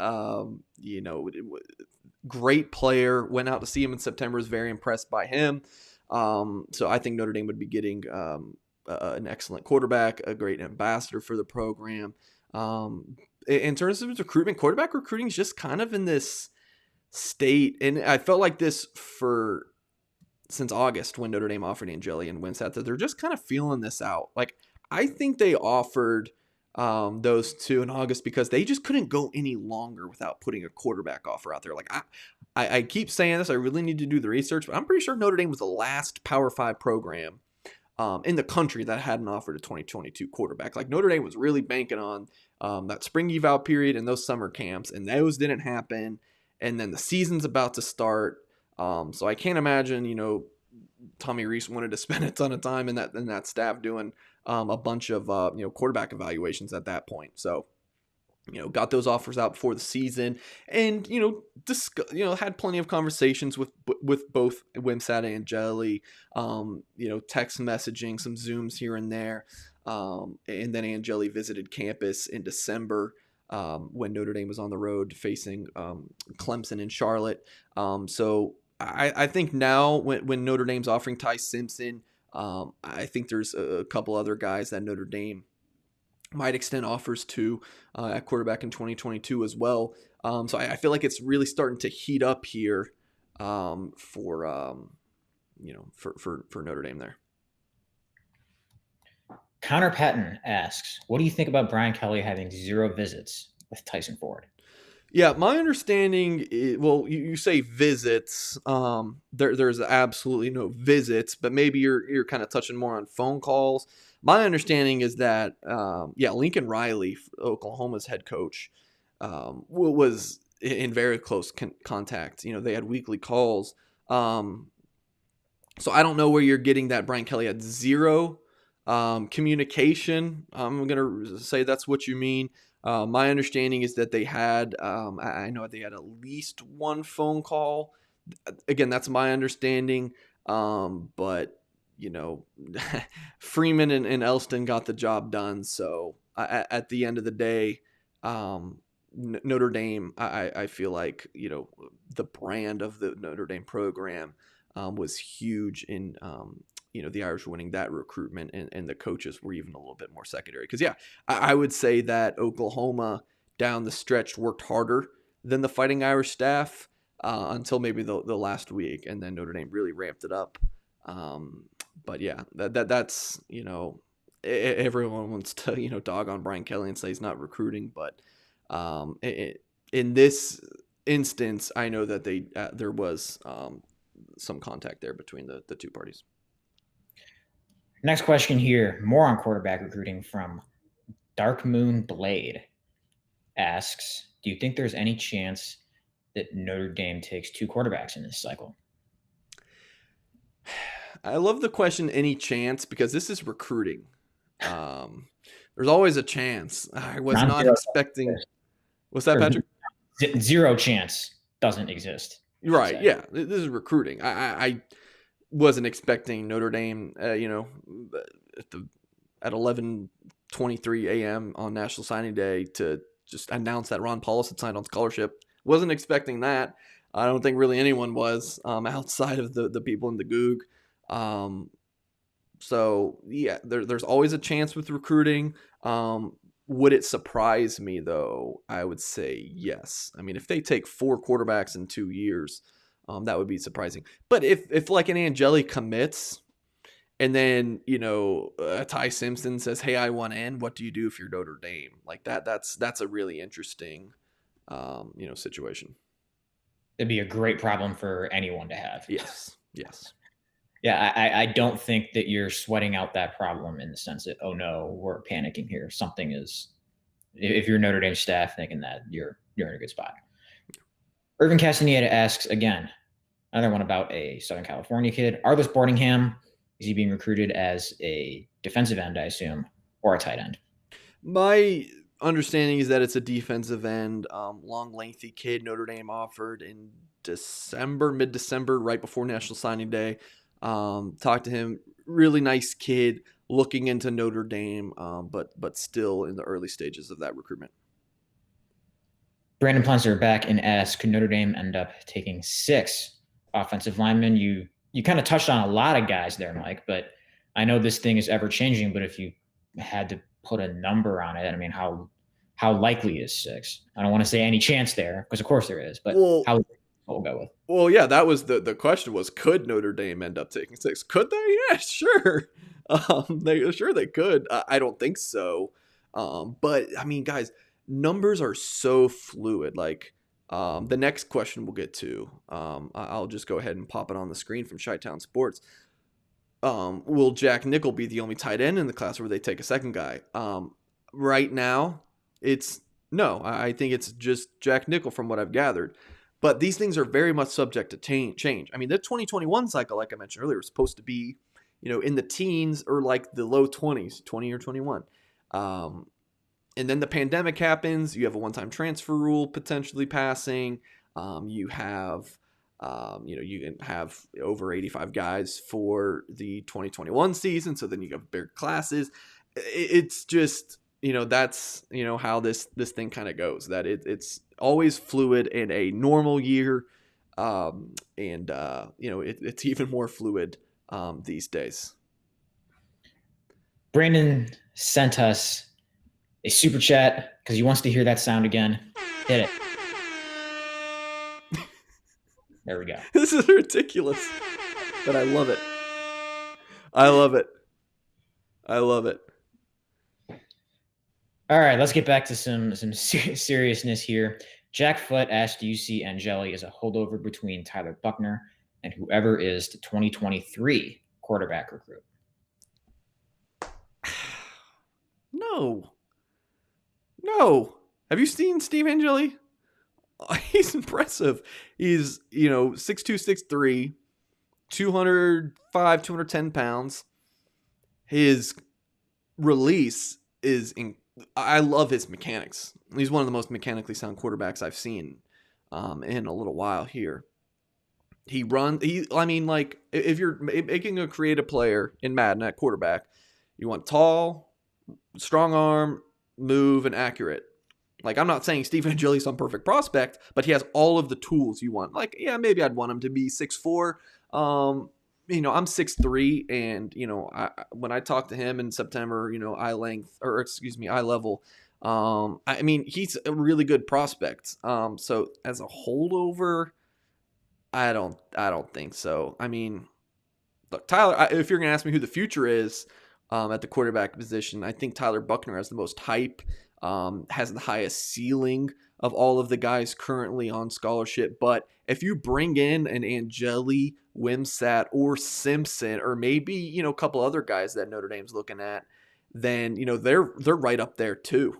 Speaker 2: Great player. Went out to see him in September. Was very impressed by him. So I think Notre Dame would be getting an excellent quarterback, a great ambassador for the program. In terms of recruitment, quarterback recruiting is just kind of in this state, and I felt like this since August when Notre Dame offered Angeli and Winsett, that they're just kind of feeling this out. Like, I think they offered those two in August because they just couldn't go any longer without putting a quarterback offer out there. Like, I keep saying this, I really need to do the research, but I'm pretty sure Notre Dame was the last Power 5 program in the country that hadn't offered a 2022 quarterback. Like, Notre Dame was really banking on that spring eval period and those summer camps, and those didn't happen. And then the season's about to start. So I can't imagine, Tommy Rees wanted to spend a ton of time in that staff doing a bunch of quarterback evaluations at that point. So got those offers out before the season, and had plenty of conversations with both Wimsatt and Angeli. Text messaging, some Zooms here and there, and then Angeli visited campus in December. When Notre Dame was on the road facing Clemson and Charlotte. So I think now when Notre Dame's offering Ty Simpson, I think there's a couple other guys that Notre Dame might extend offers to at quarterback in 2022 as well. So I feel like it's really starting to heat up here for Notre Dame there.
Speaker 1: Connor Patton asks, what do you think about Brian Kelly having 0 visits with Tyson Ford?
Speaker 2: Yeah, my understanding is, well, you say visits. There's absolutely no visits, but maybe you're kind of touching more on phone calls. My understanding is that, Lincoln Riley, Oklahoma's head coach, was in very close contact. They had weekly calls. So I don't know where you're getting that Brian Kelly had 0 communication. I'm going to say that's what you mean. My understanding is that they had, I know they had at least 1 phone call. Again, that's my understanding. But, Freeman and Elston got the job done. So at the end of the day, Notre Dame, I feel like, the brand of the Notre Dame program was huge in, the Irish winning that recruitment, and the coaches were even a little bit more secondary. Because, I would say that Oklahoma down the stretch worked harder than the Fighting Irish staff until maybe the last week, and then Notre Dame really ramped it up. But that's everyone wants to dog on Brian Kelly and say he's not recruiting, but in this instance, I know that there was some contact there between the two parties.
Speaker 1: Next question here, more on quarterback recruiting from Dark Moon Blade asks, do you think there's any chance that Notre Dame takes 2 quarterbacks in this cycle?
Speaker 2: I love the question, any chance, because this is recruiting. There's always a chance. I was not expecting. What's that, Patrick?
Speaker 1: 0 chance doesn't exist.
Speaker 2: Right. Yeah. This is recruiting. I wasn't expecting Notre Dame, at 11:23 a.m. on National Signing Day to just announce that Ron Paulus had signed on scholarship. Wasn't expecting that. I don't think really anyone was outside of the people in the Goog. So there's always a chance with recruiting. Would it surprise me though? I would say yes. I mean, if they take 4 quarterbacks in 2 years, that would be surprising. But if like an Angeli commits, and then Ty Simpson says, "Hey, I want in," what do you do if you're Notre Dame? Like that's a really interesting situation.
Speaker 1: It'd be a great problem for anyone to have.
Speaker 2: Yes. Yes.
Speaker 1: Yeah, I don't think that you're sweating out that problem in the sense that, oh no, we're panicking here. Something is, if you're Notre Dame staff thinking that, you're in a good spot. Irvin Castaneda asks again, another one about a Southern California kid. Arliss Boardingham, is he being recruited as a defensive end, I assume, or a tight end?
Speaker 2: My understanding is that it's a defensive end, long, lengthy kid Notre Dame offered in December, mid-December, right before National Signing Day. Talked to him, really nice kid, looking into Notre Dame, but still in the early stages of that recruitment.
Speaker 1: Brandon Plunser back and asks, could Notre Dame end up taking 6 offensive linemen? You kind of touched on a lot of guys there, Mike, but I know this thing is ever changing. But if you had to put a number on it, I mean, how likely is 6? I don't want to say any chance there, because of course there is, but how we'll go with.
Speaker 2: Well, yeah, that was the question was, could Notre Dame end up taking 6? Could they? Yeah, sure. They could. I don't think so. But I mean, guys, numbers are so fluid. Like, the next question we'll get to, I'll just go ahead and pop it on the screen from Chi-Town Sports. Will Jack Nickel be the only tight end in the class, or will they take a second guy? Right now, it's no. I think it's just Jack Nickel from what I've gathered. But these things are very much subject to change. I mean, the 2021 cycle, like I mentioned earlier, was supposed to be, in the teens or like the low 20s, 20 or 21. And then the pandemic happens. You have a one-time transfer rule potentially passing. You have, you can have over 85 guys for the 2021 season. So then you have bigger classes. It's just, that's, how this thing kind of goes, that it's always fluid in a normal year. It's even more fluid these days.
Speaker 1: Brandon sent us a super chat because he wants to hear that sound again. Hit it. There we go.
Speaker 2: This is ridiculous, but I love it. I love it.
Speaker 1: All right, let's get back to some seriousness here. Jack Foote asked, do you see Angeli as a holdover between Tyler Buchner and whoever is the 2023 quarterback recruit?
Speaker 2: No. Have you seen Steve Angeli? He's impressive. He's, 6'2", 6'3", 205, 210 pounds. His release is I love his mechanics. He's one of the most mechanically sound quarterbacks I've seen in a little while here. If you're making a creative player in Madden at quarterback, you want tall, strong arm, move, and accurate. Like, I'm not saying Steve Angeli's some perfect prospect, but he has all of the tools you want. Like, yeah, maybe I'd want him to be 6'4". I'm 6'3", and when I talked to him in September, eye level. He's a really good prospect. So as a holdover, I don't think so. I mean, look, Tyler, if you're gonna ask me who the future is at the quarterback position, I think Tyler Buchner has the most hype, has the highest ceiling of all of the guys currently on scholarship. But if you bring in an Angeli, Wimsatt, or Simpson, or maybe, a couple other guys that Notre Dame's looking at, then, they're right up there too.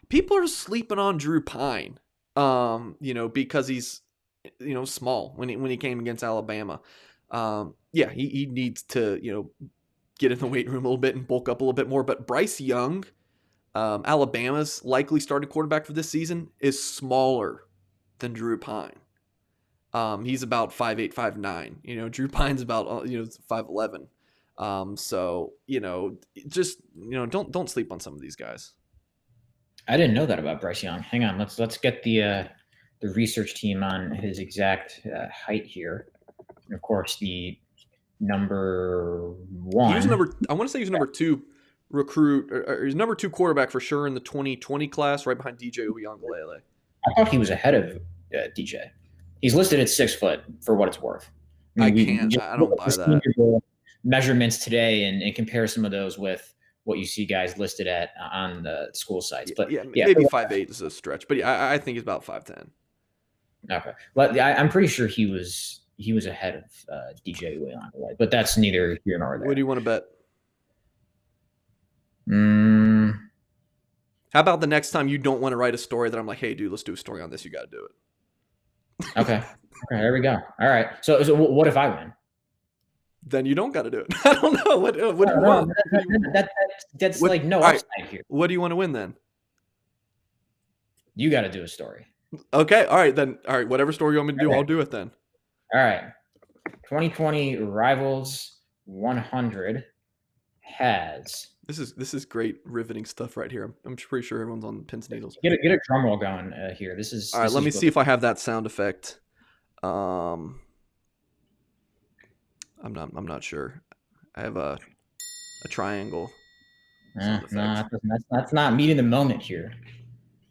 Speaker 2: People are sleeping on Drew Pine, because he's, small when he came against Alabama. He needs to, get in the weight room a little bit and bulk up a little bit more. But Bryce Young, Alabama's likely starting quarterback for this season, is smaller than Drew Pine. He's about 5'8", 5'9". Drew Pine's about 5'11". Don't sleep on some of these guys.
Speaker 1: I didn't know that about Bryce Young. Hang on, let's get the research team on his exact height here. And of course, the number 1.
Speaker 2: I want to say he was number 2 recruit, or he's number 2 quarterback for sure in the 2020 class, right behind DJ Uiagalelei.
Speaker 1: I thought he was ahead of DJ. He's listed at 6 foot for what it's worth.
Speaker 2: I don't buy that.
Speaker 1: Measurements today and compare some of those with what you see guys listed at on the school sites. But
Speaker 2: Yeah,
Speaker 1: yeah,
Speaker 2: maybe 5'8" is a stretch, but yeah, I think he's about 5'10".
Speaker 1: okay. But I'm pretty sure he was ahead of DJ Uiagalelei, but that's neither here nor
Speaker 2: What do
Speaker 1: there.
Speaker 2: you want to bet?
Speaker 1: Mm,
Speaker 2: How about the next time you don't want to write a story that I'm like, hey, dude, let's do a story on this. You got to do it.
Speaker 1: okay. Okay. There we go. All right. So what if I win?
Speaker 2: Then you don't got to do it. I don't know. What do you
Speaker 1: No,
Speaker 2: want?
Speaker 1: that's
Speaker 2: What,
Speaker 1: like no
Speaker 2: all right,
Speaker 1: upside here.
Speaker 2: what do you want to win then?
Speaker 1: You got to do a story.
Speaker 2: Okay. All right. Then, all right. Whatever story you want me to do,
Speaker 1: Okay.
Speaker 2: I'll do it then.
Speaker 1: All right. 2020 Rivals 100 has.
Speaker 2: This is great riveting stuff right here. I'm pretty sure everyone's on pins and needles.
Speaker 1: Get a drum roll going here. This is
Speaker 2: All right.
Speaker 1: this
Speaker 2: Let
Speaker 1: is
Speaker 2: me
Speaker 1: what-
Speaker 2: see if I have that sound effect. I'm not sure. I have a triangle. sound
Speaker 1: no,
Speaker 2: effect.
Speaker 1: that's not meeting the moment here.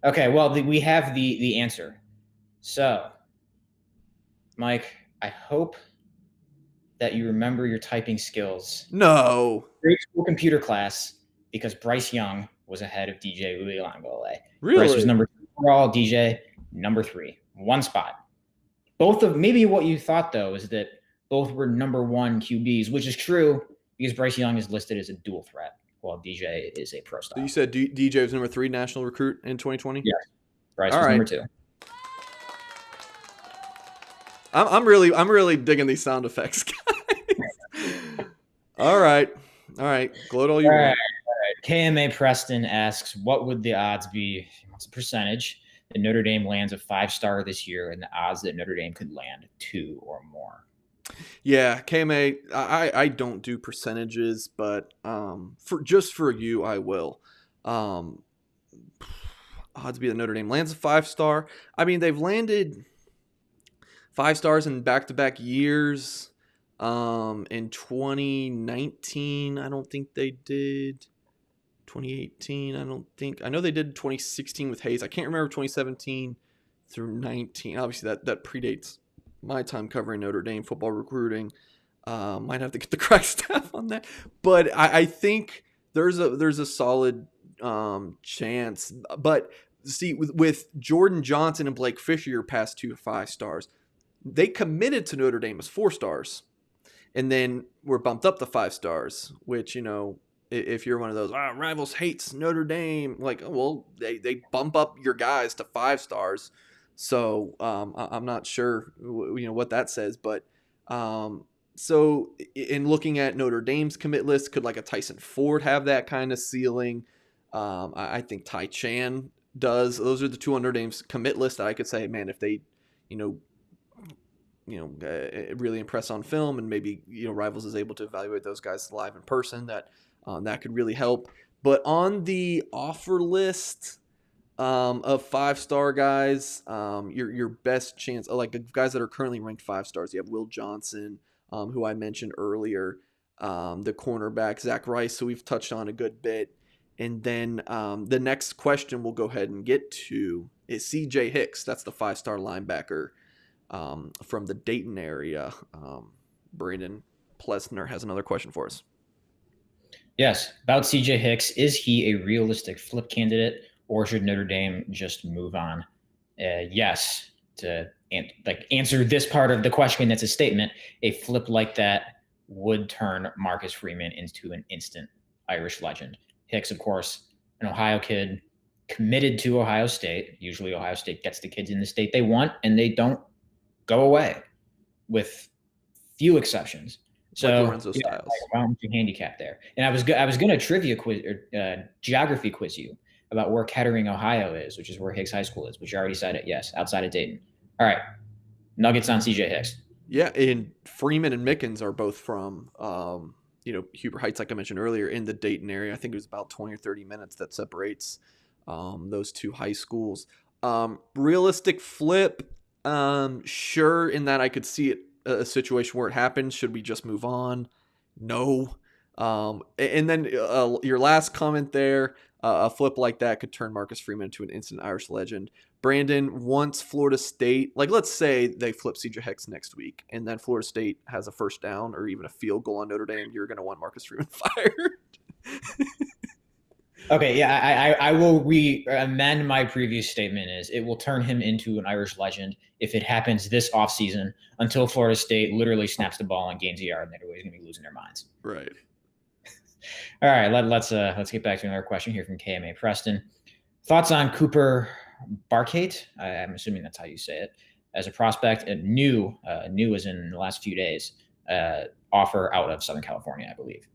Speaker 1: Okay, well we have the answer. So, Mike, I hope that you remember your typing skills.
Speaker 2: No.
Speaker 1: Grade school computer class, because Bryce Young was ahead of DJ Uiagalelei.
Speaker 2: Really?
Speaker 1: Bryce was number 2 overall, DJ number 3, one spot. Both of maybe what you thought though is that both were number 1 QBs, which is true because Bryce Young is listed as a dual threat, while DJ is a pro style.
Speaker 2: So you said DJ was number 3 national recruit in 2020?
Speaker 1: Yes. Bryce
Speaker 2: All
Speaker 1: was
Speaker 2: right.
Speaker 1: number 2.
Speaker 2: I'm really digging these sound effects, guys. All right. Gloat all you
Speaker 1: All
Speaker 2: want.
Speaker 1: right. KMA Preston asks, what would the odds be? What's the percentage that Notre Dame lands a 5-star this year, and the odds that Notre Dame could land 2 or more?
Speaker 2: Yeah, KMA, I don't do percentages, but for you, I will. Odds be that Notre Dame lands a 5-star. I mean, they've landed 5 stars in back-to-back years. In 2019, I don't think they did. 2018, I don't think. I know they did 2016 with Hayes. I can't remember 2017 through 19. Obviously, that predates my time covering Notre Dame football recruiting. Might have to get the crack staff on that, but I think there's a solid chance. But see, with Jordan Johnson and Blake Fisher, your past 2 5 stars, they committed to Notre Dame as 4 stars, and then were bumped up to 5 stars. Which, you know, if you're one of those Rivals hates Notre Dame, like, well, they bump up your guys to 5 stars. So I'm not sure, you know, what that says, but so in looking at Notre Dame's commit list, could like a Tyson Ford have that kind of ceiling? I think Ty Chan does. Those are the 2 on Notre Dame's commit list that I could say, man, if they, really impress on film, and maybe, you know, Rivals is able to evaluate those guys live in person, that could really help. But on the offer list of 5-star guys, your best chance, like the guys that are currently ranked 5 stars, you have Will Johnson, who I mentioned earlier, the cornerback, Zach Rice, who we've touched on a good bit. And then the next question we'll go ahead and get to is CJ Hicks. That's the 5-star linebacker from the Dayton area. Braden Plesner has another question for us.
Speaker 1: Yes, about CJ Hicks. Is he a realistic flip candidate, or should Notre Dame just move on? Yes, to answer this part of the question, that's a statement. A flip like that would turn Marcus Freeman into an instant Irish legend. Hicks, of course, an Ohio kid, committed to Ohio State. Usually Ohio State gets the kids in the state they want, and they don't go away, with few exceptions. So,
Speaker 2: like Lorenzo Styles.
Speaker 1: Why don't you handicap there? And I was going to trivia quiz or geography quiz you about where Kettering, Ohio is, which is where Hicks High School is, which you already said it. Yes, outside of Dayton. All right, Nuggets on CJ Hicks.
Speaker 2: Yeah, and Freeman and Mickens are both from Huber Heights, like I mentioned earlier, in the Dayton area. I think it was about 20 or 30 minutes that separates those 2 high schools. Realistic flip, sure, in that I could see it, a situation where it happens. Should we just move on? No. And then your last comment there, a flip like that could turn Marcus Freeman into an instant Irish legend. Brandon, once Florida State, like let's say they flip CJ Hicks next week, and then Florida State has a first down or even a field goal on Notre Dame, you're going to want Marcus Freeman fired.
Speaker 1: Okay, yeah, I will amend my previous statement. Is it will turn him into an Irish legend if it happens this offseason until Florida State literally snaps the ball and gains a yard, and everybody's gonna be losing their minds.
Speaker 2: Right.
Speaker 1: All right, let's get back to another question here from KMA Preston. Thoughts on Cooper Barkate? I'm assuming that's how you say it. As a prospect, new as in the last few days, offer out of Southern California, I believe.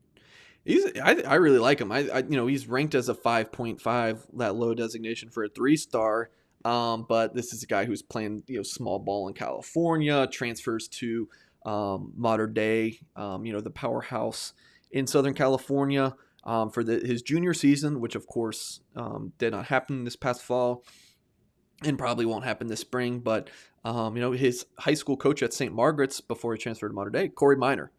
Speaker 2: I really like him. He's ranked as a 5.5, that low designation for a 3-star. But this is a guy who's playing small ball in California, transfers to Mater Dei, the powerhouse in Southern California for his junior season, which of course did not happen this past fall and probably won't happen this spring. But his high school coach at St. Margaret's before he transferred to Mater Dei, Corey Minor.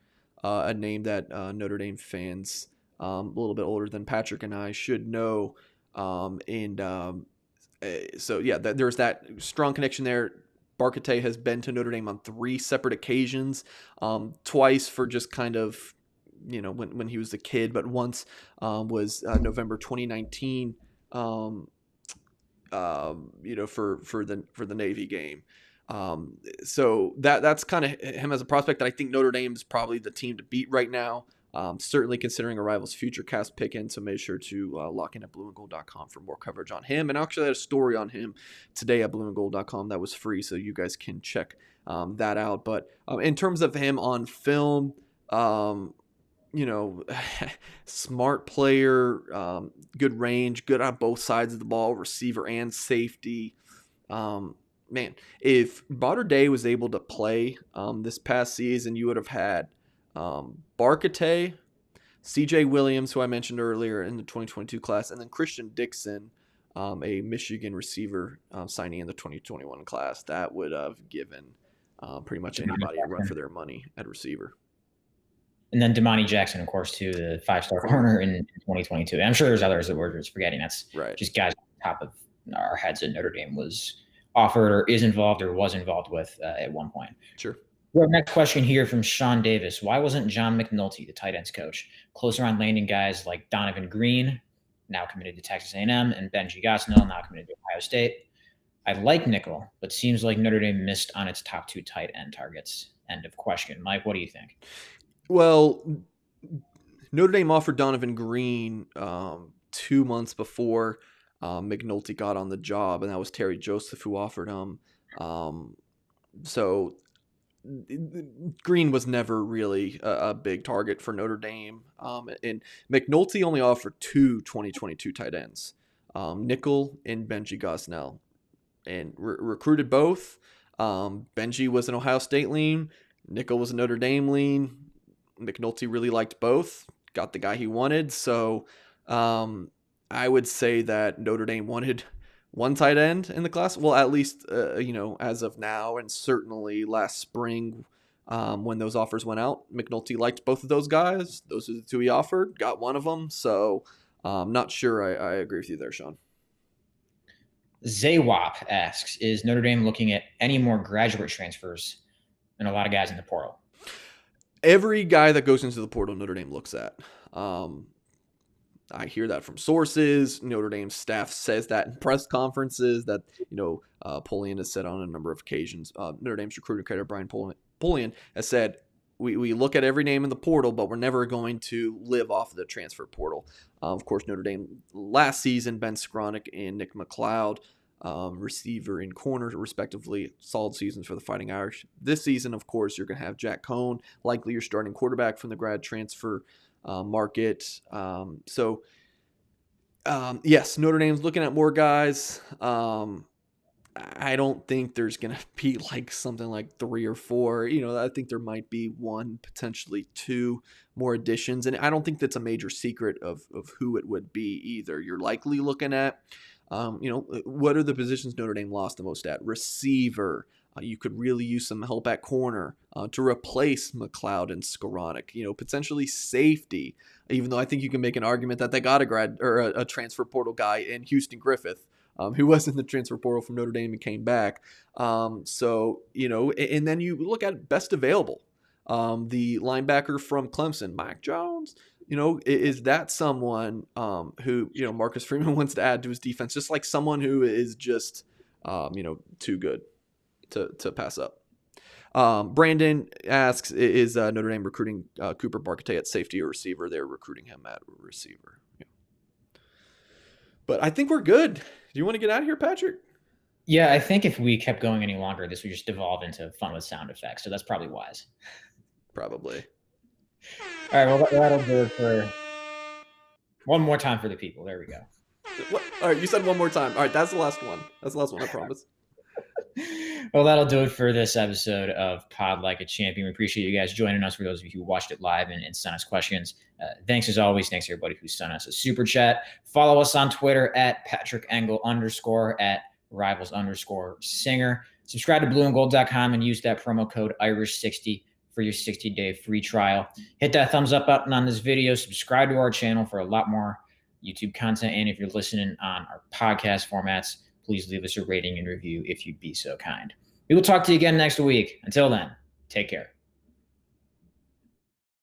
Speaker 2: A name that Notre Dame fans a little bit older than Patrick and I should know. There's that strong connection there. Barkate has been to Notre Dame on 3 separate occasions, twice for just kind of, when he was a kid, but once was November 2019, for the Navy game. So that's kind of him as a prospect that I think Notre Dame is probably the team to beat right now. Certainly considering a rival's future cast pick in, so make sure to lock in at blueandgold.com for more coverage on him. And I actually had a story on him today at blueandgold.com that was free, so you guys can check that out. But in terms of him on film, smart player, good range, good on both sides of the ball, receiver and safety. Man, if Mater Dei was able to play this past season, you would have had Barkate, CJ Williams, who I mentioned earlier in the 2022 class, and then Christian Dixon, a Michigan receiver signing in the 2021 class. That would have given pretty much anybody a run for their money at receiver.
Speaker 1: And then Damani Jackson, of course, too, the 5-star corner in 2022. And I'm sure there's others that we're just forgetting. That's
Speaker 2: right.
Speaker 1: Just guys on top of our heads that Notre Dame was offered or is involved or was involved with at one point.
Speaker 2: Sure.
Speaker 1: Our next question here from Sean Davis. Why wasn't John McNulty, the tight ends coach, closer on landing guys like Donovan Green, now committed to Texas A&M, and Benji Gosnell, now committed to Ohio State? I like nickel, but seems like Notre Dame missed on its top 2 tight end targets. End of question. Mike, what do you think?
Speaker 2: Well, Notre Dame offered Donovan Green 2 months before McNulty got on the job, and that was Terry Joseph who offered him. So Green was never really a big target for Notre Dame. And McNulty only offered 2 2022 tight ends, Nickel and Benji Gosnell, and recruited both. Benji was an Ohio State lean. Nickel was a Notre Dame lean. McNulty really liked both, got the guy he wanted. So I would say that Notre Dame wanted 1 tight end in the class. Well, at least, as of now, and certainly last spring when those offers went out, McNulty liked both of those guys. Those are the 2 he offered, got one of them. So I'm not sure I agree with you there, Sean.
Speaker 1: Zaywap asks, is Notre Dame looking at any more graduate transfers and a lot of guys in the portal?
Speaker 2: Every guy that goes into the portal, Notre Dame looks at. I hear that from sources. Notre Dame staff says that in press conferences that, Polian has said on a number of occasions. Notre Dame's recruiting coordinator, Brian Polian, has said, we look at every name in the portal, but we're never going to live off of the transfer portal. Of course, Notre Dame last season, Ben Skronik and Nick McLeod, receiver and corner, respectively, solid seasons for the Fighting Irish. This season, of course, you're going to have Jack Cohn, likely your starting quarterback from the grad transfer market. Yes, Notre Dame's looking at more guys. I don't think there's going to be something like 3 or 4. I think there might be 1, potentially 2 more additions. And I don't think that's a major secret of who it would be either. You're likely looking at, what are the positions Notre Dame lost the most at? Receiver. You could really use some help at corner to replace McLeod and Skoronik. Potentially safety, even though I think you can make an argument that they got a transfer portal guy in Houston Griffith, who was in the transfer portal from Notre Dame and came back. And then you look at best available. The linebacker from Clemson, Mike Jones, Is that someone who, Marcus Freeman wants to add to his defense, just like someone who is just, too good to pass up? Brandon asks, is Notre Dame recruiting Cooper Barkatay at safety or receiver? They're recruiting him at receiver. Yeah. But I think we're good. Do you want to get out of here, Patrick?
Speaker 1: Yeah, I think if we kept going any longer, this would just devolve into fun with sound effects. So that's probably wise.
Speaker 2: Probably.
Speaker 1: All right, well, that'll do it for one more time for the people. There we go.
Speaker 2: What? All right, you said one more time. All right, that's the last one. That's the last one, I promise.
Speaker 1: Well, that'll do it for this episode of Pod Like a Champion. We appreciate you guys joining us, for those of you who watched it live and sent us questions. Thanks as always. Thanks to everybody who sent us a super chat. Follow us on Twitter at @PatrickEngel_ at @Rivals_Singer. Subscribe to blueandgold.com and use that promo code Irish60 for your 60-day free trial. Hit that thumbs up button on this video. Subscribe to our channel for a lot more YouTube content. And if you're listening on our podcast formats, please leave us a rating and review if you'd be so kind. We will talk to you again next week. Until then, take care.